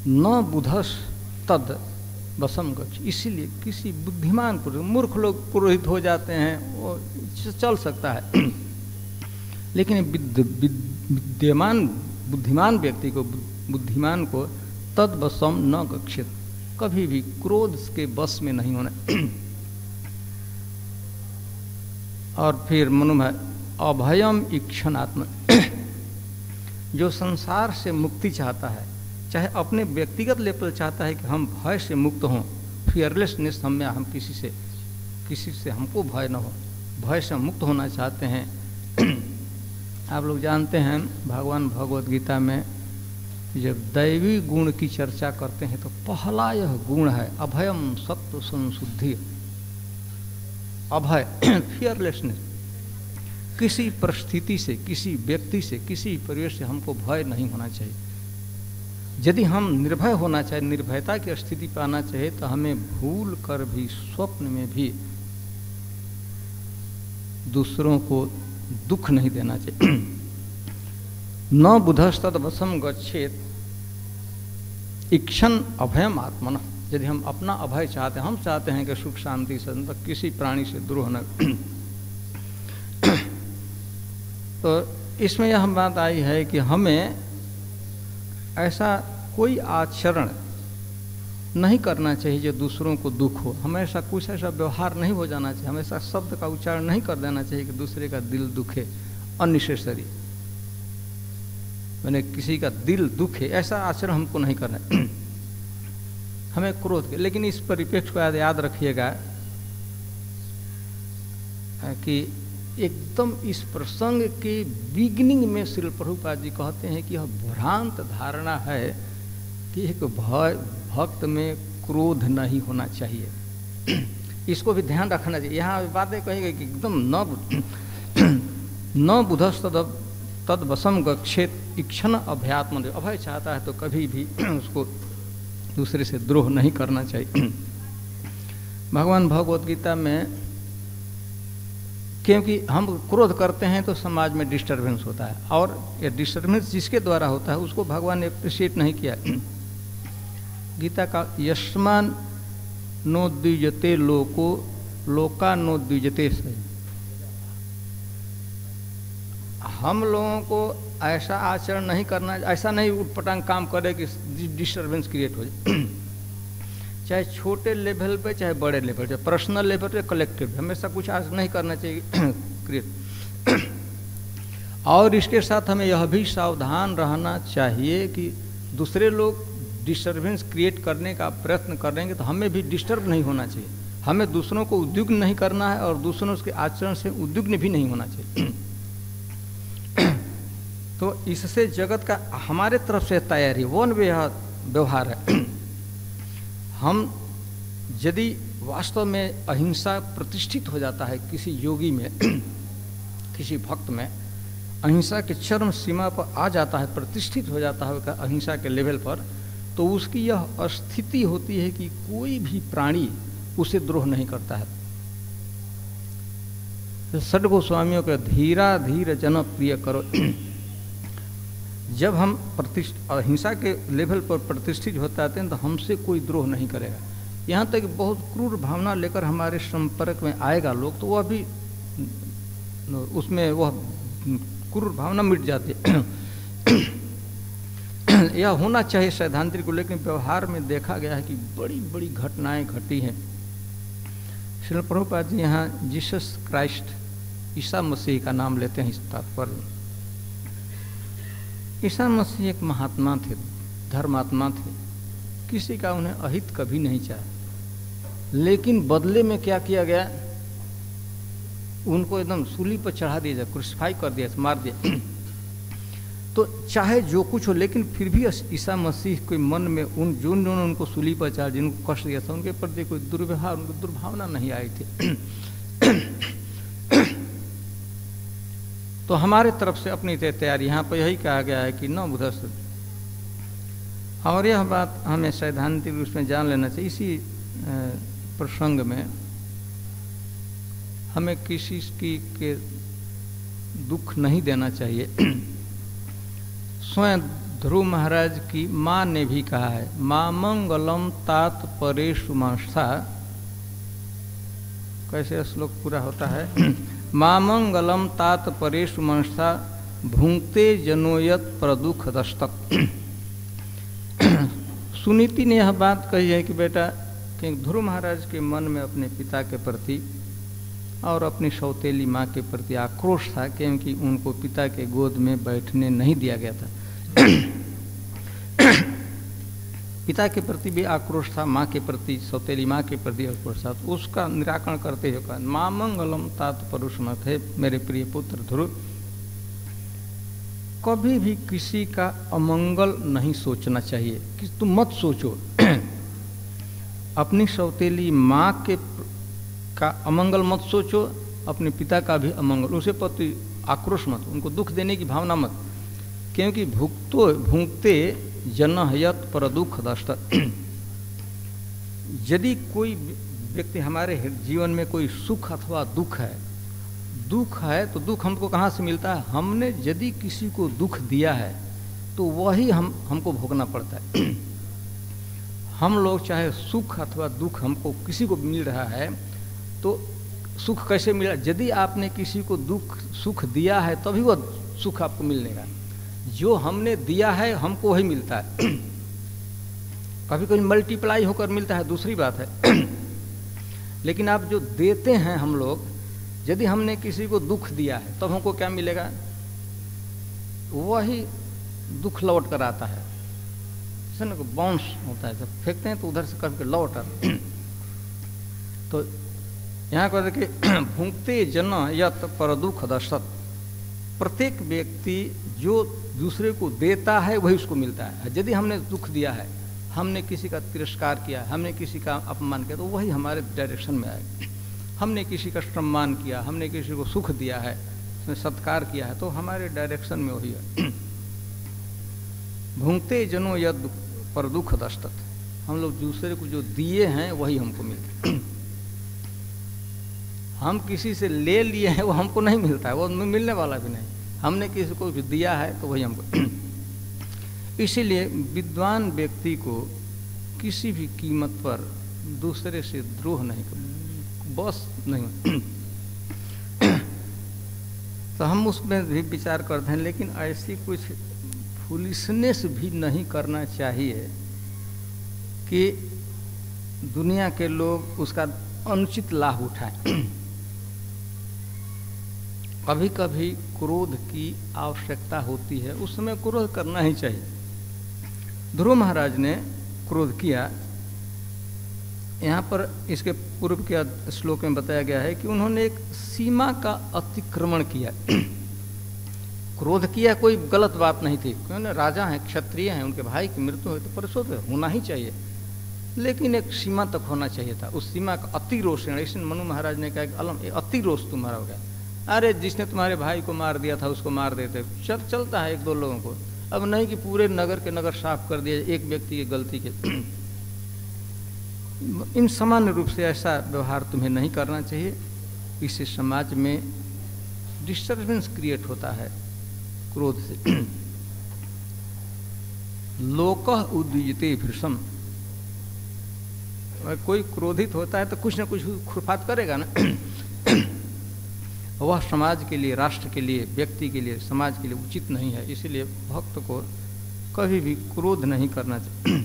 न बुधस तद वशम गच्छ, इसीलिए किसी बुद्धिमान पुरुष, मूर्ख लोग पुरोहित हो जाते हैं, वो चल सकता है। लेकिन विद्यमान बुद्धिमान व्यक्ति को, बुद्धिमान को तद वशम न गच्छेत, कभी भी क्रोध के वश में नहीं होना। और फिर मनु है अभयम इक्षण आत्मा, जो संसार से मुक्ति चाहता है, चाहे अपने व्यक्तिगत लेवल चाहता है कि हम भय से मुक्त हों, फियरलेसनेस हम में, हम किसी से हमको भय न हो, भय से मुक्त होना चाहते हैं। आप लोग जानते हैं भगवान भगवत गीता में जब दैवी गुण की चर्चा करते हैं तो पहला यह गुण है अभयम सत्व संशुद्धि, अभय फियरलेसनेस। किसी परिस्थिति से, किसी व्यक्ति से, किसी परिवेश से हमको भय नहीं होना चाहिए। यदि हम निर्भय होना चाहिए, निर्भयता की स्थिति पर आना चाहिए, तो हमें भूल कर भी स्वप्न में भी दूसरों को दुख नहीं देना चाहिए। न बुधस्तद वशम गच्छेत इक्षण अभयम आत्मन, यदि हम अपना अभय चाहते हैं, हम चाहते हैं कि सुख शांति से किसी प्राणी से द्रोह न। तो इसमें यह बात आई है कि हमें ऐसा कोई आचरण नहीं करना चाहिए जो दूसरों को दुख हो, हमेशा कुछ ऐसा व्यवहार नहीं हो जाना चाहिए, हमेशा शब्द का उच्चारण नहीं कर देना चाहिए कि दूसरे का दिल दुखे अननेसेसरी, मैंने किसी का दिल दुखे, ऐसा आचरण हमको नहीं करना है। हमें क्रोध के, लेकिन इस परिप्रेक्ष्य को याद रखिएगा कि एकदम इस प्रसंग के बिगिनिंग में श्रील प्रभुपाद जी कहते हैं कि यह भ्रांत धारणा है कि एक भक्त में क्रोध नहीं होना चाहिए। इसको भी ध्यान रखना चाहिए। यहाँ बातें कही गई कि एकदम न बुधस्तद तद वशम गच्छेत इक्षण अभयात्म, अभय चाहता है तो कभी भी उसको दूसरे से द्रोह नहीं करना चाहिए। भगवान भगवत गीता में, क्योंकि हम क्रोध करते हैं तो समाज में डिस्टर्बेंस होता है, और ये डिस्टर्बेंस जिसके द्वारा होता है उसको भगवान ने अप्रिशिएट नहीं किया। गीता का यस्मान नो द्विजते लोको लोका नो द्विजते से, हम लोगों को ऐसा आचरण नहीं करना, ऐसा नहीं उटपटांग काम करे कि डिस्टर्बेंस क्रिएट हो जाए, चाहे छोटे लेवल पे चाहे बड़े लेवल पे, पर्सनल लेवल पे कलेक्टिव, हमेशा कुछ आज नहीं करना चाहिए क्रिएट। और इसके साथ हमें यह भी सावधान रहना चाहिए कि दूसरे लोग डिस्टर्बेंस क्रिएट करने का प्रयत्न करेंगे तो हमें भी डिस्टर्ब नहीं होना चाहिए, हमें दूसरों को उद्विग्न नहीं करना है और दूसरों के आचरण से उद्विग्न भी नहीं होना चाहिए। तो इससे जगत का हमारे तरफ से तैयारी वन व्यवहार है। हम यदि वास्तव में अहिंसा प्रतिष्ठित हो जाता है किसी योगी में, किसी भक्त में अहिंसा के चरम सीमा पर आ जाता है, प्रतिष्ठित हो जाता है अहिंसा के लेवल पर, तो उसकी यह स्थिति होती है कि कोई भी प्राणी उसे द्रोह नहीं करता है। षड गोस्वामियों के धीरा धीर जन प्रिय करो, जब हम अहिंसा के लेवल पर प्रतिष्ठित होते हैं तो हमसे कोई द्रोह नहीं करेगा। यहाँ तक बहुत क्रूर भावना लेकर हमारे संपर्क में आएगा लोग, तो वह भी उसमें वह क्रूर भावना मिट जाती है। यह होना चाहिए सैद्धांतिक को, लेकिन व्यवहार में देखा गया है कि बड़ी बड़ी घटनाएं घटी हैं। श्रील प्रभुपाद जी यहाँ जीसस क्राइस्ट, ईसा मसीह का नाम लेते हैं इस तात्पर्य। ईसा मसीह एक महात्मा थे, धर्मात्मा थे, किसी का उन्हें अहित कभी नहीं चाहा, लेकिन बदले में क्या किया गया, उनको एकदम सूली पर चढ़ा दिया जाए, क्रूसिफाई कर दिया, मार दिया। तो चाहे जो कुछ हो, लेकिन फिर भी ईसा मसीह के मन में जिन्होंने उनको सूली पर चढ़ा, जिनको कष्ट दिया था, उनके प्रति कोई दुर्व्यवहार, उनको दुर्भावना नहीं आई थी। तो हमारे तरफ से अपनी तैयारी, यहाँ पर यही कहा गया है कि न बुधस्त, और यह बात हमें सैद्धांतिक रूप में जान लेना चाहिए। इसी प्रसंग में हमें किसी की के दुख नहीं देना चाहिए। स्वयं ध्रुव महाराज की माँ ने भी कहा है, माँ मंगलम तात परेशु मांसा, कैसे श्लोक पूरा होता है, माँ मंगलम तात परेशु मांसा भुंगते जनोयत प्रदुख दस्तक। सुनीति ने यह बात कही है कि बेटा कि ध्रुव महाराज के मन में अपने पिता के प्रति और अपनी सौतेली माँ के प्रति आक्रोश था, क्योंकि उनको पिता के गोद में बैठने नहीं दिया गया था। पिता के प्रति भी आक्रोश था, माँ के प्रति, सौतेली माँ के प्रति आक्रोश था। तो उसका निराकरण करते हुए कहा, माँ मंगलम तात परुषमत है, मेरे प्रिय पुत्र ध्रुव, कभी भी किसी का अमंगल नहीं सोचना चाहिए कि तुम मत सोचो। अपनी सौतेली माँ के का अमंगल मत सोचो, अपने पिता का भी अमंगल, उसे प्रति आक्रोश मत, उनको दुख देने की भावना मत, क्योंकि भुगते जनहयत पर दुख दष्ट। यदि कोई व्यक्ति हमारे जीवन में कोई सुख अथवा दुख है तो दुख हमको कहाँ से मिलता है? हमने यदि किसी को दुख दिया है तो वही हमको भोगना पड़ता है। हम लोग चाहे सुख अथवा दुख हमको किसी को मिल रहा है तो सुख कैसे मिला? यदि आपने किसी को सुख दिया है तभी वह सुख आपको मिलने का। जो हमने दिया है हमको वही मिलता है। कभी कभी मल्टीप्लाई होकर मिलता है, दूसरी बात है। लेकिन आप जो देते हैं हम लोग, यदि हमने किसी को दुख दिया है तब हमको क्या मिलेगा? वही दुख लौट कर आता है। जैसे ना बाउंस होता है, जब फेंकते हैं तो उधर से कभी लौट आता है। तो यहाँ कहते कि भुगते जन यत पर दुख दशत, प्रत्येक व्यक्ति जो दूसरे को देता है वही उसको मिलता है। यदि हमने दुख दिया है, हमने किसी का तिरस्कार किया, हमने किसी का अपमान किया, तो वही हमारे डायरेक्शन में आएगा। हमने किसी का सम्मान किया, हमने किसी को सुख दिया है, उसने सत्कार किया है, तो हमारे डायरेक्शन में वही है। भुगते जनो यद पर दुख दस्तत, हम लोग दूसरे को जो दिए हैं वही हमको मिलता। हम किसी से ले लिए हैं वो हमको नहीं मिलता है, वो मिलने वाला भी नहीं। हमने किसी को भी दिया है तो वही हमको। इसीलिए विद्वान व्यक्ति को किसी भी कीमत पर दूसरे से द्रोह नहीं करना, बस नहीं। तो हम उसमें भी विचार करते हैं, लेकिन ऐसी कुछ फुलिशनेस भी नहीं करना चाहिए कि दुनिया के लोग उसका अनुचित लाभ उठाएं। कभी कभी क्रोध की आवश्यकता होती है, उस समय क्रोध करना ही चाहिए। ध्रुव महाराज ने क्रोध किया। यहाँ पर इसके पूर्व के श्लोक में बताया गया है कि उन्होंने एक सीमा का अतिक्रमण किया। क्रोध किया कोई गलत बात नहीं थी, क्योंकि राजा हैं, क्षत्रिय हैं, उनके भाई की मृत्यु हुई तो परिशोध होना ही चाहिए, लेकिन एक सीमा तक होना चाहिए था। उस सीमा का अति रोष, इसलिए मनु महाराज ने कहा कि अलम अति रोष तुम्हारा हो गया। अरे जिसने तुम्हारे भाई को मार दिया था उसको मार देते, चलता है एक दो लोगों को, अब नहीं कि पूरे नगर के नगर साफ कर दिया एक व्यक्ति की गलती के। इन सामान्य रूप से ऐसा व्यवहार तुम्हें नहीं करना चाहिए। इससे समाज में डिस्टर्बेंस क्रिएट होता है क्रोध से। लोकः उद्विजते भृशम, कोई क्रोधित होता है तो कुछ न कुछ खुरफात करेगा ना। वह समाज के लिए, राष्ट्र के लिए, व्यक्ति के लिए, समाज के लिए उचित नहीं है। इसीलिए भक्त को कभी भी क्रोध नहीं करना चाहिए।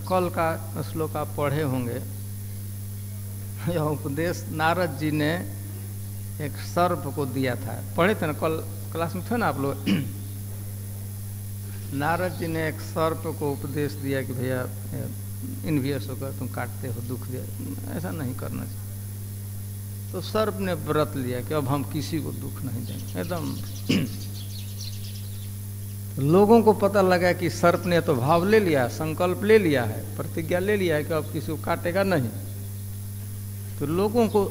कल का श्लोक आप पढ़े होंगे, यह उपदेश नारद जी ने एक सर्प को दिया था। पढ़े थे ना, कल क्लास में थे ना आप लोग। नारद जी ने एक सर्प को उपदेश दिया कि भैया इन्वियस होकर तुम काटते हो, दुख दिया, ऐसा नहीं करना चाहिए। तो सर्प ने व्रत लिया कि अब हम किसी को दुख नहीं देंगे एकदम। लोगों को पता लगा कि सर्प ने तो भाव ले लिया, संकल्प ले लिया है, प्रतिज्ञा ले लिया है कि अब किसी को काटेगा नहीं। तो लोगों को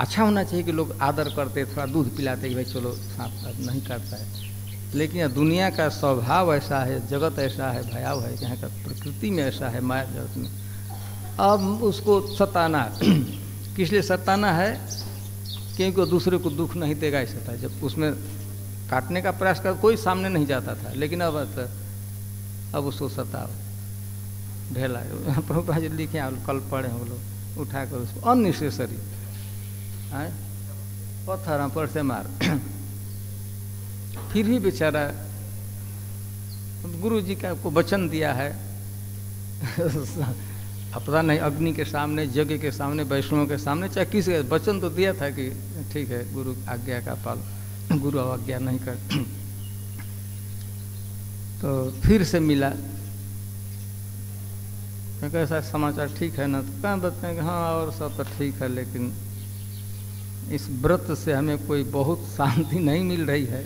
अच्छा होना चाहिए कि लोग आदर करते, थोड़ा दूध पिलाते कि भाई चलो सांप नहीं काटता है। लेकिन दुनिया का स्वभाव ऐसा है, जगत ऐसा है, भयावह है, यहाँ का प्रकृति में ऐसा है, माया जगत में। अब उसको सताना, किस लिए सताना है? क्योंकि वो दूसरे को दुख नहीं देगा, ऐसा था। जब उसमें काटने का प्रयास कर कोई सामने नहीं जाता था, लेकिन अब उसको सताओ, ढेला। प्रभुपाद जी लिखे कल पढ़े हम लोग, उठा कर उसको अननेसेसरी पत्थर पर से मार। फिर भी बेचारा गुरु जी का आपको वचन दिया है पता नहीं अग्नि के सामने, यज्ञ के सामने, वैष्णव के सामने, चाहे किसी वचन तो दिया था कि ठीक है गुरु आज्ञा का पालन, गुरु आज्ञा नहीं कर। तो फिर से मिला, कैसा समाचार ठीक है ना, तो कहाँ बताएं कि हाँ और सब तो ठीक है, लेकिन इस व्रत से हमें कोई बहुत शांति नहीं मिल रही है।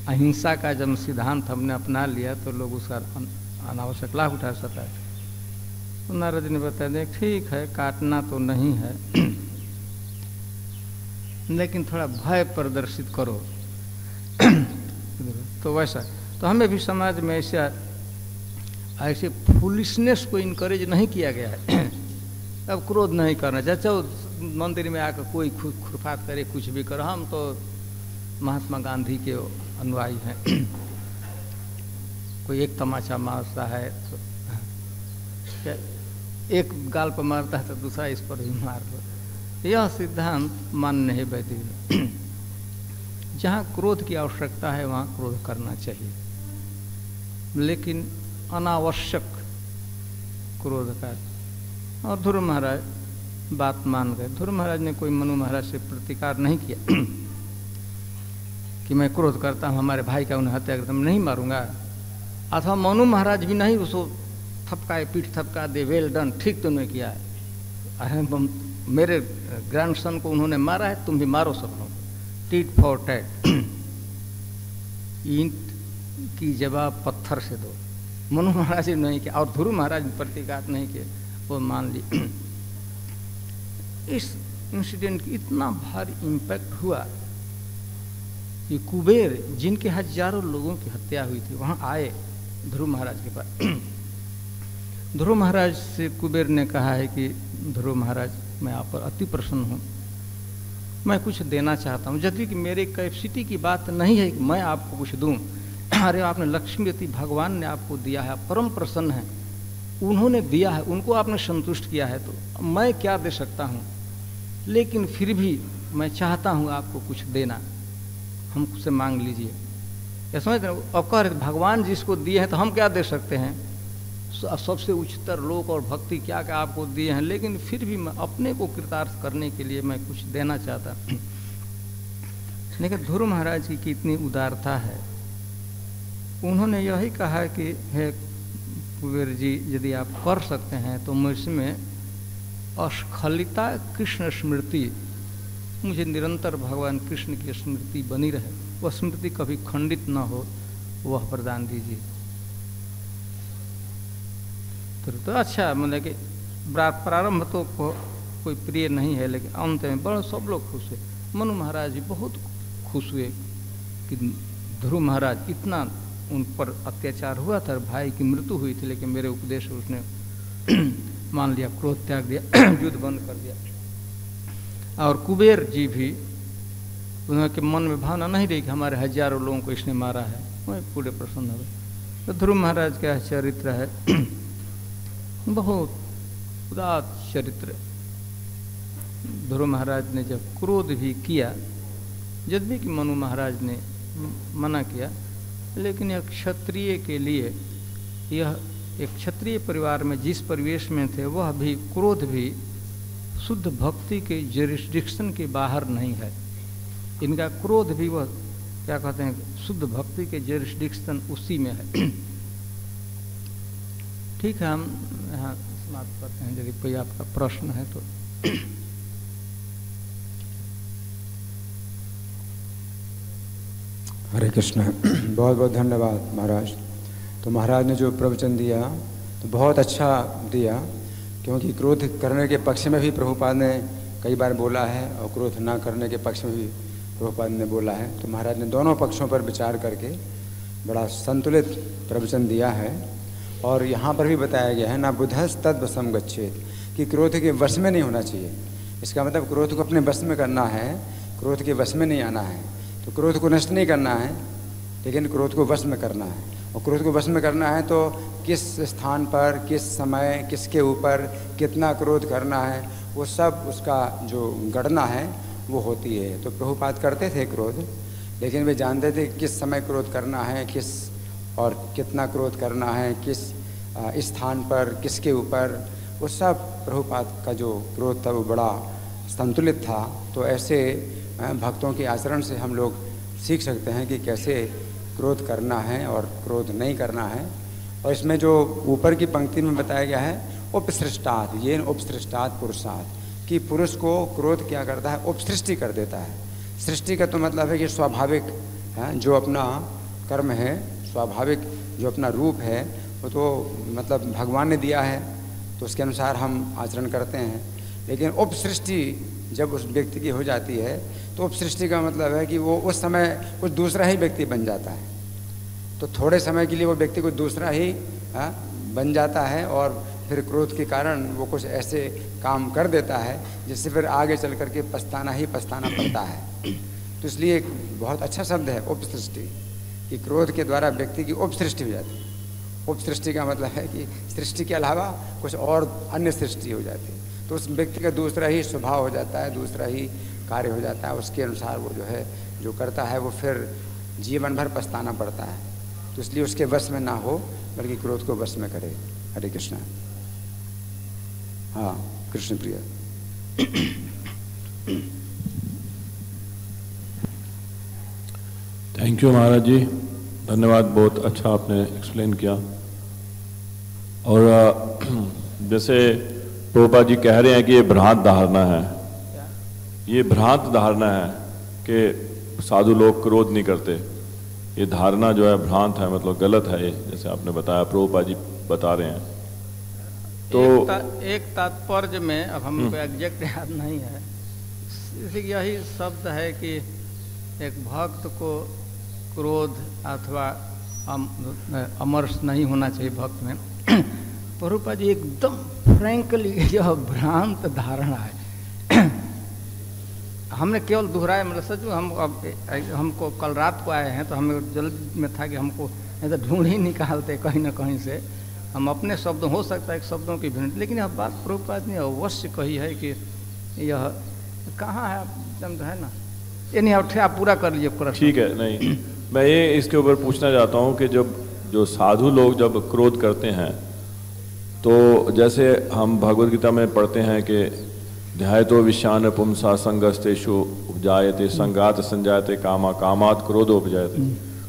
अहिंसा का जब सिद्धांत हमने अपना लिया तो लोग उसका अनावश्यक लाभ उठा सकता है। तो नारद जी ने बताया देख ठीक है काटना तो नहीं है लेकिन थोड़ा भय प्रदर्शित करो तो वैसा तो हमें भी समाज में ऐसे फुलिशनेस को इनकरेज नहीं किया गया है। अब क्रोध नहीं करना चाहिए, चाहे मंदिर में आकर कोई खुरफात करे, कुछ भी करो, हम तो महात्मा गांधी के अनुयायी हैं। कोई एक तमाचा मारता है तो एक गाल पर मारता है तो दूसरा इस पर भी मार लो, यह सिद्धांत मान्य है वैदिक में। जहाँ क्रोध की आवश्यकता है वहाँ क्रोध करना चाहिए, लेकिन अनावश्यक क्रोध का। और ध्रुव महाराज बात मान गए। ध्रुव महाराज ने कोई मनु महाराज से प्रतिकार नहीं किया कि मैं क्रोध करता हूँ, हमारे भाई का उन्हें हत्या करता, मैं नहीं मारूंगा। अथवा मनु महाराज भी नहीं उसको थपकाए, पीठ थपका दे, वेल डन, ठीक तुमने किया है, अरे मेरे ग्रैंडसन को उन्होंने मारा है, तुम भी मारो सब लोग, टीट फॉर टैट। ईंट की जवाब पत्थर से दो। मनु महाराज ने नहीं किया और ध्रुव महाराज ने प्रतिकार नहीं किया, वो मान ली। इस इंसिडेंट की इतना भारी इम्पैक्ट हुआ कि कुबेर जिनके हजारों लोगों की हत्या हुई थी वहाँ आए ध्रुव महाराज के पास। ध्रुव महाराज से कुबेर ने कहा है कि ध्रुव महाराज मैं आप पर अति प्रसन्न हूँ, मैं कुछ देना चाहता हूँ, यदि कि मेरे कैपेसिटी की बात नहीं है कि मैं आपको कुछ दूँ। अरे आपने लक्ष्मीवती भगवान ने आपको दिया है, आप परम प्रसन्न हैं, उन्होंने दिया है, उनको आपने संतुष्ट किया है, तो मैं क्या दे सकता हूँ, लेकिन फिर भी मैं चाहता हूँ आपको कुछ देना, हमसे मांग लीजिए। या समझ रहे अब कह रहे भगवान जिसको दिए हैं तो हम क्या दे सकते हैं, सबसे उच्चतर लोक और भक्ति क्या क्या आपको दिए हैं, लेकिन फिर भी मैं अपने को कृतार्थ करने के लिए मैं कुछ देना चाहता। लेकिन ध्रुव महाराज की कितनी उदारता है, उन्होंने यही कहा कि हे कुबेर जी यदि आप कर सकते हैं तो मुझमें अस्खलिता कृष्ण स्मृति, मुझे निरंतर भगवान कृष्ण की स्मृति बनी रहे, वह स्मृति कभी खंडित न हो, वह प्रदान दीजिए। तो अच्छा, मतलब कि प्रारंभ तो कोई प्रिय नहीं है, लेकिन अंत में बड़ा सब लोग खुश हुए। मनु महाराज जी बहुत खुश हुए कि ध्रुव महाराज इतना उन पर अत्याचार हुआ था, भाई की मृत्यु हुई थी, लेकिन मेरे उपदेश उसने मान लिया, क्रोध त्याग दिया, युद्ध बंद कर दिया। और कुबेर जी भी उनके मन में भावना नहीं रही कि हमारे हजारों लोगों को इसने मारा है, वह पूरे प्रसन्न हुए। तो ध्रुव महाराज का चरित्र है बहुत उदात चरित्र। ध्रुव महाराज ने जब क्रोध भी किया, जब भी कि मनु महाराज ने मना किया, लेकिन एक क्षत्रिय के लिए, यह एक क्षत्रिय परिवार में जिस परिवेश में थे, वह भी क्रोध भी शुद्ध भक्ति के जुरिस्डिक्शन के बाहर नहीं है। इनका क्रोध भी वह क्या कहते हैं, शुद्ध भक्ति के जुरिस्डिक्शन उसी में है। ठीक है, हम यहाँ समाप्त करते हैं, यदि कोई आपका प्रश्न है तो। हरे कृष्ण। बहुत बहुत धन्यवाद महाराज। तो महाराज ने जो प्रवचन दिया तो बहुत अच्छा दिया, क्योंकि क्रोध करने के पक्ष में भी प्रभुपाद ने कई बार बोला है और क्रोध ना करने के पक्ष में भी प्रभुपाद ने बोला है। तो महाराज ने दोनों पक्षों पर विचार करके बड़ा संतुलित प्रवचन दिया है। और यहाँ पर भी बताया गया है ना, बुद्धस तद वशम गच्छेत, कि क्रोध के वश में नहीं होना चाहिए। इसका मतलब क्रोध को अपने वश में करना है, क्रोध के वश में नहीं आना है। तो क्रोध को नष्ट नहीं करना है, लेकिन क्रोध को वश में करना है। और क्रोध को वश में करना है तो किस स्थान पर, किस समय, किसके ऊपर कितना क्रोध करना है, वो सब उसका जो गणना है वो होती है। तो प्रभुपाद करते थे क्रोध, लेकिन वे जानते थे किस समय क्रोध करना है, किस और कितना क्रोध करना है, किस स्थान पर, किसके ऊपर, वो सब प्रभुपाद का जो क्रोध था वो बड़ा संतुलित था। तो ऐसे भक्तों के आचरण से हम लोग सीख सकते हैं कि कैसे क्रोध करना है और क्रोध नहीं करना है। और इसमें जो ऊपर की पंक्ति में बताया गया है उपसृष्टात्, ये उपसृष्टात् पुरुषात्, कि पुरुष को क्रोध क्या करता है, उपसृष्टि कर देता है। सृष्टि का तो मतलब है कि स्वाभाविक जो अपना कर्म है, स्वाभाविक जो अपना रूप है, वो तो मतलब भगवान ने दिया है, तो उसके अनुसार हम आचरण करते हैं। लेकिन उपसृष्टि जब उस व्यक्ति की हो जाती है, तो उपसृष्टि का मतलब है कि वो उस समय कुछ दूसरा ही व्यक्ति बन जाता है। तो थोड़े समय के लिए वो व्यक्ति कुछ दूसरा ही बन जाता है और फिर क्रोध के कारण वो कुछ ऐसे काम कर देता है जिससे फिर आगे चल कर के पछताना ही पछताना पड़ता है। तो इसलिए एक बहुत अच्छा शब्द है उपसृष्टि, कि क्रोध के द्वारा व्यक्ति की उपसृष्टि हो जाती है। उपसृष्टि का मतलब है कि सृष्टि के अलावा कुछ और अन्य सृष्टि हो जाती है, तो उस व्यक्ति का दूसरा ही स्वभाव हो जाता है, दूसरा ही कार्य हो जाता है। उसके अनुसार वो जो है जो करता है वो फिर जीवन भर पछताना पड़ता है। तो इसलिए उसके वश में ना हो, बल्कि क्रोध को वश में करे। हरे कृष्ण। हाँ, कृष्ण प्रिय। थैंक यू महाराज जी, धन्यवाद, बहुत अच्छा आपने एक्सप्लेन किया। और जैसे प्रभुपाद जी कह रहे हैं कि ये भ्रांत धारणा है, ये भ्रांत धारणा है कि साधु लोग क्रोध नहीं करते, ये धारणा जो है भ्रांत है, मतलब गलत है ये, जैसे आपने बताया, प्रभुपाद जी बता रहे हैं। तो एक तात्पर्य में, अब हमको एग्जैक्ट याद नहीं है, यही शब्द है कि एक भक्त को क्रोध अथवा अमर्ष नहीं होना चाहिए भक्त में। प्रभुपाद जी एकदम फ्रैंकली यह भ्रांत धारणा है। हमने केवल दोहराया, मतलब सच में हमको कल रात को आए हैं तो हमें जल्द में था कि हमको ऐसा ढूंढ ही निकालते कहीं ना कहीं से। हम अपने शब्द हो सकता है शब्दों की भिन्न, लेकिन यह बात प्रभुपाद ने अवश्य कही है कि यह कहाँ है, आप है ना, ये नहीं उठे, आप पूरा कर लीजिए प्रश्न। ठीक है, नहीं मैं ये इसके ऊपर पूछना चाहता हूँ कि जब जो साधु लोग जब क्रोध करते हैं, तो जैसे हम भगवद गीता में पढ़ते हैं कि ध्यायतो विषान पुंसा संगस्तेषु उपजायते संगात संजायते कामा कामात क्रोध उपजायते,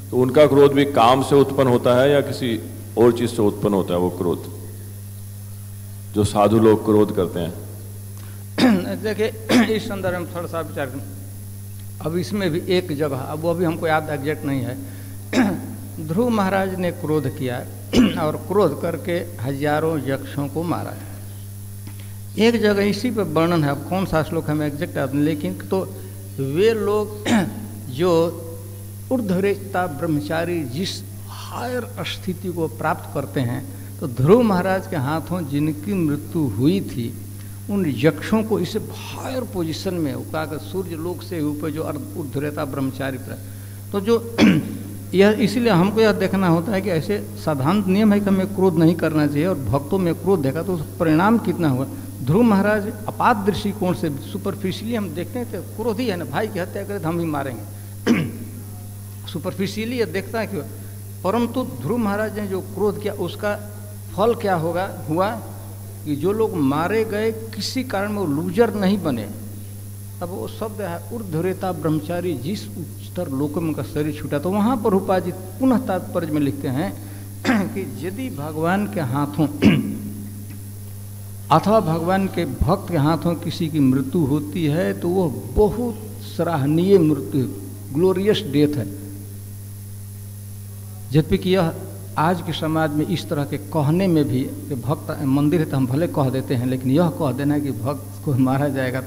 तो उनका क्रोध भी काम से उत्पन्न होता है या किसी और चीज से उत्पन्न होता है वो क्रोध, जो साधु लोग क्रोध करते हैं? देखिए इस संदर्भ में थोड़ा सा विचार करें। अब इसमें भी एक जगह, अब वो भी हमको याद एग्जैक्ट नहीं है, ध्रुव महाराज ने क्रोध किया और क्रोध करके हजारों यक्षों को मारा। एक जगह इसी पे वर्णन है, अब कौन सा श्लोक हमें एग्जैक्ट याद नहीं, लेकिन तो वे लोग जो ऊर्ध्वरेता ब्रह्मचारी जिस हायर स्थिति को प्राप्त करते हैं, तो ध्रुव महाराज के हाथों जिनकी मृत्यु हुई थी उन यक्षों को इसे हायर पोजीशन में उका सूर्य लोक से ऊपर जो ऊर्ध्वरेता ब्रह्मचारी प्राप्त, तो जो यह इसीलिए हमको यह देखना होता है कि ऐसे साधारण नियम है कि हमें क्रोध नहीं करना चाहिए, और भक्तों में क्रोध देखा तो परिणाम कितना हुआ। ध्रुव महाराज अपात दृष्टिकोण से सुपरफिशियली हम देखते हैं तो क्रोध ही है ना, भाई की हत्या करे तो हम ही मारेंगे, सुपरफिशियली यह देखता है कि, परंतु ध्रुव महाराज ने जो क्रोध किया उसका फल क्या हुआ कि जो लोग मारे गए किसी कारण में वो लूजर नहीं बने। अब वो शब्द है ऊर्ध्वरेता ब्रह्मचारी जिस उच्चतर लोकों में उनका शरीर छूटा, तो वहाँ पर रूपा जी पुनः तात्पर्य में लिखते हैं कि यदि भगवान के हाथों अथवा भगवान के भक्त के हाथों किसी की मृत्यु होती है तो वह बहुत सराहनीय मृत्यु, ग्लोरियस डेथ है। जबकि कि यह आज के समाज में इस तरह के कहने में भी कि भक्त मंदिर है तो हम भले कह देते हैं, लेकिन यह कह देना कि भक्त को मारा जाएगा,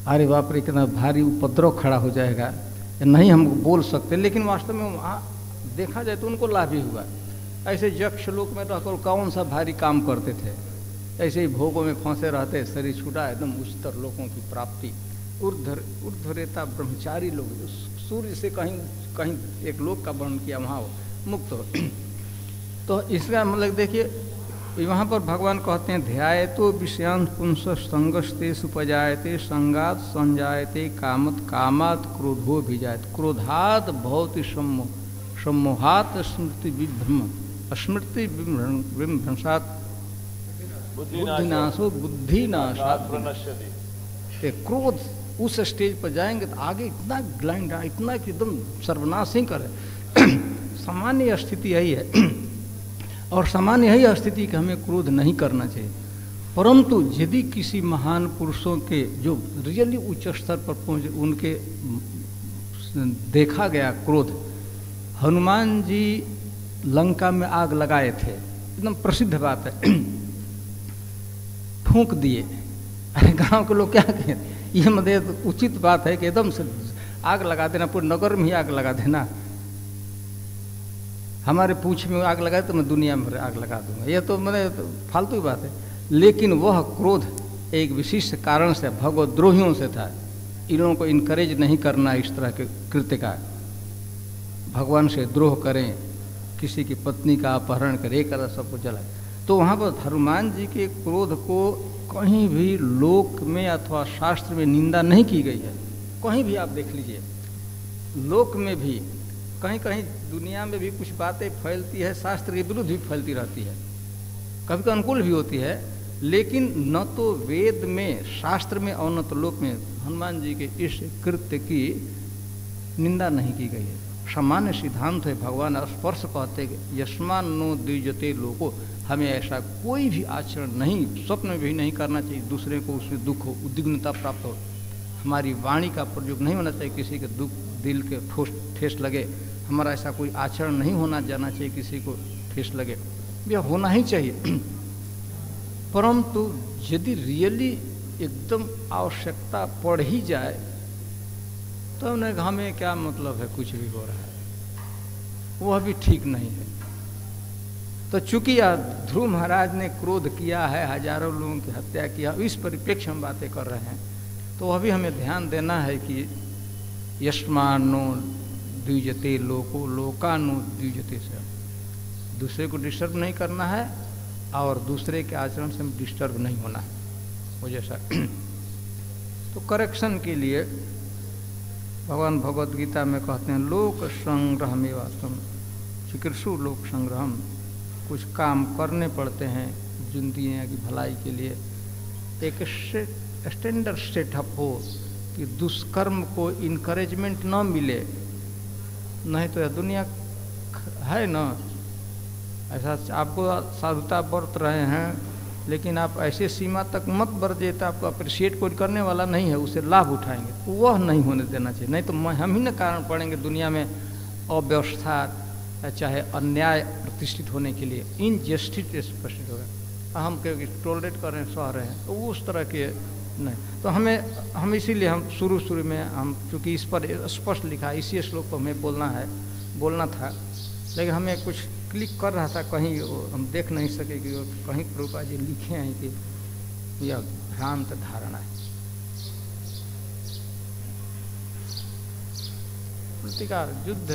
अरे बाप रे कितना भारी उपद्रव खड़ा हो जाएगा, नहीं हम बोल सकते, लेकिन वास्तव में वहाँ देखा जाए तो उनको लाभ ही हुआ। ऐसे यक्ष लोक में रहकर कौन सा भारी काम करते थे, ऐसे ही भोगों में फंसे रहते, शरीर छूटा, एकदम उच्चतर लोगों की प्राप्ति। ऊर्ध्वरेता ब्रह्मचारी लोग जो सूर्य से कहीं एक लोक का वर्णन किया, वहाँ मुक्त हो। तो इसका मतलब देखिए वहाँ पर भगवान कहते हैं ध्यायतो विषयान् पुंस संगस्ते सुपजायते संगात संजायते कामत कामात क्रोधो भिजायते क्रोधात भवति सम्मोह सम्मोहात स्मृति विभ्रम स्मृति विभ्रंशात बुद्धिनाशो बुद्धिनाशात। क्रोध उस स्टेज पर जाएंगे तो आगे इतना ग्लाइंड इतना कि एकदम सर्वनाश ही करे। सामान्य स्थिति यही है और सामान्य यही स्थिति कि हमें क्रोध नहीं करना चाहिए। परंतु यदि किसी महान पुरुषों के जो रियली उच्च स्तर पर पहुंचे उनके देखा गया क्रोध, हनुमान जी लंका में आग लगाए थे, एकदम प्रसिद्ध बात है, फूंक दिए। अरे गांव के लोग क्या कहें, ये मतलब उचित बात है कि एकदम से आग लगा देना, पूरे नगर में ही आग लगा देना। हमारे पूंछ में आग लगाए तो मैं दुनिया में आग लगा दूंगा, ये तो मैंने फालतू की बात है। लेकिन वह क्रोध एक विशिष्ट कारण से भगवद्रोहियों से था। इन लोगों को इनकरेज नहीं करना इस तरह के कृत्य का। भगवान से द्रोह करें, किसी की पत्नी का अपहरण करें, कर सबको जलाए। तो वहाँ पर हनुमान जी के क्रोध को कहीं भी लोक में अथवा शास्त्र में निंदा नहीं की गई है। कहीं भी आप देख लीजिए, लोक में भी कहीं कहीं दुनिया में भी कुछ बातें फैलती है, शास्त्र के विरुद्ध भी फैलती रहती है, कभी कभी अनुकूल भी होती है, लेकिन न तो वेद में, शास्त्र में और न तो लोक में हनुमान जी के इस कृत्य की निंदा नहीं की गई है। सामान्य सिद्धांत है, भगवान स्पर्श कहते कि यस्मान नो द्विजते लोको, हमें ऐसा कोई भी आचरण नहीं, स्वप्न में भी नहीं करना चाहिए दूसरे को उसमें दुख हो, उद्विग्नता प्राप्त हो। हमारी वाणी का प्रयोग नहीं होना चाहिए, किसी के दुख दिल के ठेस लगे, हमारा ऐसा कोई आचरण नहीं होना जाना चाहिए किसी को ठेस लगे, यह होना ही चाहिए। परंतु यदि रियली एकदम आवश्यकता पड़ ही जाए तो हमें क्या मतलब है कुछ भी हो रहा है, वह भी ठीक नहीं है। तो चूंकि ध्रुव महाराज ने क्रोध किया है, हजारों लोगों की हत्या किया, इस परिप्रेक्ष्य हम बातें कर रहे हैं, तो वह भी हमें ध्यान देना है कि यस्मानो द्विजते लोको लोकानो द्विजते से, दूसरे को डिस्टर्ब नहीं करना है और दूसरे के आचरण से डिस्टर्ब नहीं होना है वो जैसा। तो करेक्शन के लिए भगवान भगवद गीता में कहते हैं लोक संग्रह में वास्तव चिकित्सु लोक संग्रहम, कुछ काम करने पड़ते हैं दुनिया की भलाई के लिए। एक स्टैंडर्ड सेटअप हो कि दुष्कर्म को इनकरेजमेंट न मिले, नहीं तो यह दुनिया है ना। ऐसा आपको साधुता बरत रहे हैं लेकिन आप ऐसे सीमा तक मत बरतिए तो आपको अप्रिशिएट कोई करने वाला नहीं है, उससे लाभ उठाएंगे, तो वह नहीं होने देना चाहिए। नहीं तो हम ही न कारण पड़ेंगे दुनिया में अव्यवस्था चाहे अन्याय प्रतिष्ठित होने के लिए, इनजस्टिस प्रतिष्ठित होगा। हम क्योंकि टॉलरेट कर रहे हैं, सह रहे हैं, तो उस तरह के नहीं। तो हम इसीलिए हम शुरू में हम चूँकि इस पर स्पष्ट लिखा, इसी श्लोक पर हमें बोलना था, लेकिन हमें कुछ क्लिक कर रहा था कहीं, हम देख नहीं सके कि कहीं प्रभुपाद जी लिखे हैं कि यह भ्रांत धारणा है। प्रतिकार युद्ध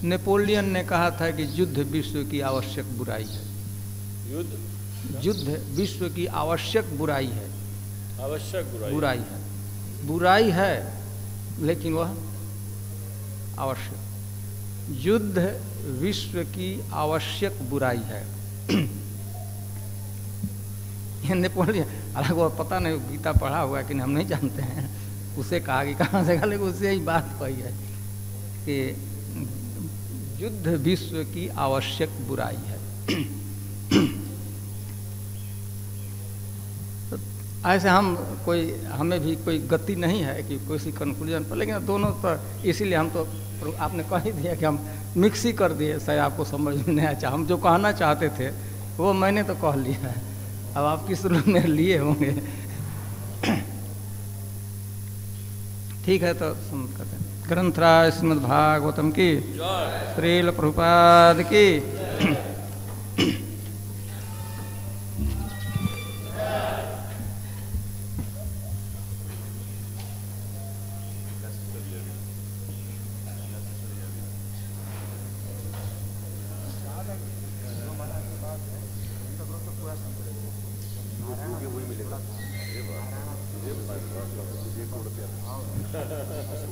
नेपोलियन ने कहा था कि युद्ध विश्व की आवश्यक बुराई है। युद्ध विश्व की आवश्यक बुराई है। आवश्यक बुराई है लेकिन वह आवश्यक। युद्ध विश्व की आवश्यक बुराई है। ये नेपोलियन, हालांकि वो पता नहीं गीता पढ़ा हुआ कि हम नहीं जानते हैं, उसे कहा कि कहाँ से, लेकिन उससे ही बात कही है कि युद्ध विश्व की आवश्यक बुराई है। ऐसे हमें भी कोई गति नहीं है कि किसी कंक्लूजन पर, लेकिन दोनों पर इसीलिए हम तो आपने कह ही दिया कि हम मिक्स ही कर दिए, शायद आपको समझ में नहीं आया। हम जो कहना चाहते थे वो मैंने तो कह लिया है, अब आप किस रूप में लिए होंगे। ठीक है, तो समझ करते हैं। ग्रंथराज श्रीमद् भागवतम की, श्रील प्रभुपाद की। ये है।